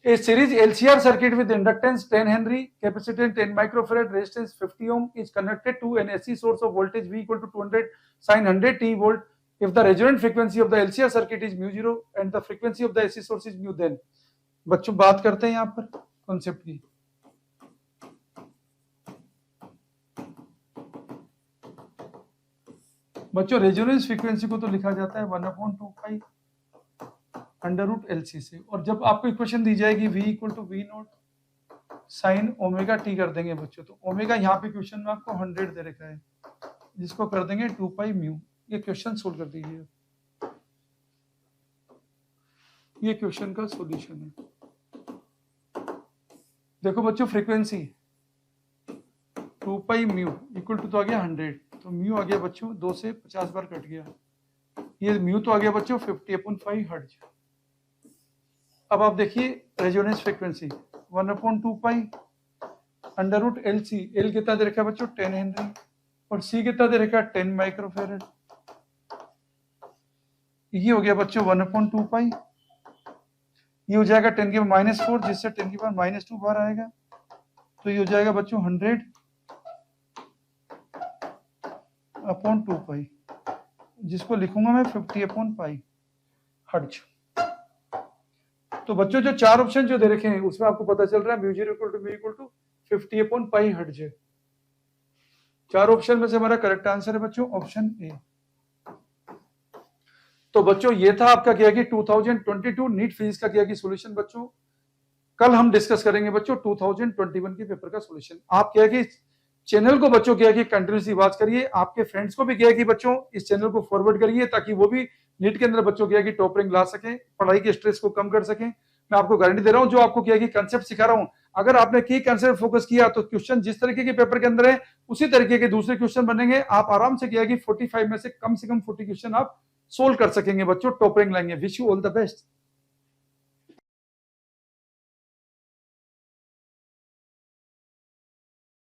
[SPEAKER 1] A series LCR circuit with inductance 10 Henry, capacitance 10 microfarad, resistance 50 ohm is connected to an AC source of voltage V equal to 200 sin 100 t volt. If the resonant frequency of the LCR circuit is μ0 and the frequency of the AC source is μ, then बच्चों बात करते हैं यहाँ पर concept की। बच्चों resonance frequency को तो लिखा जाता है 1/2 √LC से, और जब आपको इक्वेशन दी जाएगी V equal to V0 sine omega T कर देंगे बच्चों। तो ओमेगा यहाँ पे क्वेश्चन में आपको 100 दे रखा है, जिसको कर देंगे 2πμ। ये क्वेश्चन सोल्व कर दीजिए। ये क्वेश्चन का सॉल्यूशन है। देखो बच्चों फ्रीक्वेंसी 2πμ इक्वल टू तो आ गया 100, तो म्यू आ गया बच्चों 2 से 50 बार कट गया। ये म्यू तो आ गया बच्चों 50/5 हर्ट्ज। अब आप देखिए रेजोनेंस फ्रीक्वेंसी 1/2π √LC। एल कितना दे रखा है बच्चों 10 हेनरी, और सी कितना दे रखा है 10 माइक्रोफेरेड। ये हो गया बच्चों 1/2π, ये हो जाएगा 10 की पावर -4, जिससे 10 की पावर -2 बार आएगा। तो ये हो जाएगा बच्चों 100/2π, जिसको लिखूंगा मैं 50/π हर्ट्ज। तो बच्चों जो 4 ऑप्शन जो दे रखे हैं उसमें आपको पता चल रहा है μ0 = μ = 50/π हर्ट्ज है। 4 ऑप्शन में से हमारा करेक्ट आंसर है बच्चों ऑप्शन ए। तो बच्चों ये था आपका क्या कि 2022 नीट फिजिक्स का क्या कि सॉल्यूशन बच्चों। कल हम डिस्कस करेंगे बच्चों 2021 के पेपर का सॉल्यूशन। आप क्या कि चैनल को बच्चों क्या कि कंटिन्यूसली वॉच करिए, आपके फ्रेंड्स को भी क्या कि बच्चों इस चैनल को फॉरवर्ड करिए, ताकि वो भी नीट के अंदर बच्चों क्या कि टॉप रैंक ला सकें, पढ़ाई के स्ट्रेस को कम कर सकें। मैं आपको गारंटी दे रहा हूं, जो आपको क्या कि कंसेप्ट सिखा रहा हूं, अगर आपने की कंसेप्ट फोकस किया तो क्वेश्चन जिस तरीके के पेपर के अंदर है उसी तरीके के दूसरे क्वेश्चन बनेंगे। आप आराम से क्या कि 45 में से कम 40 क्वेश्चन आप सोल्व कर सकेंगे बच्चों, टॉप रैंक लाएंगे। Wish you all the best.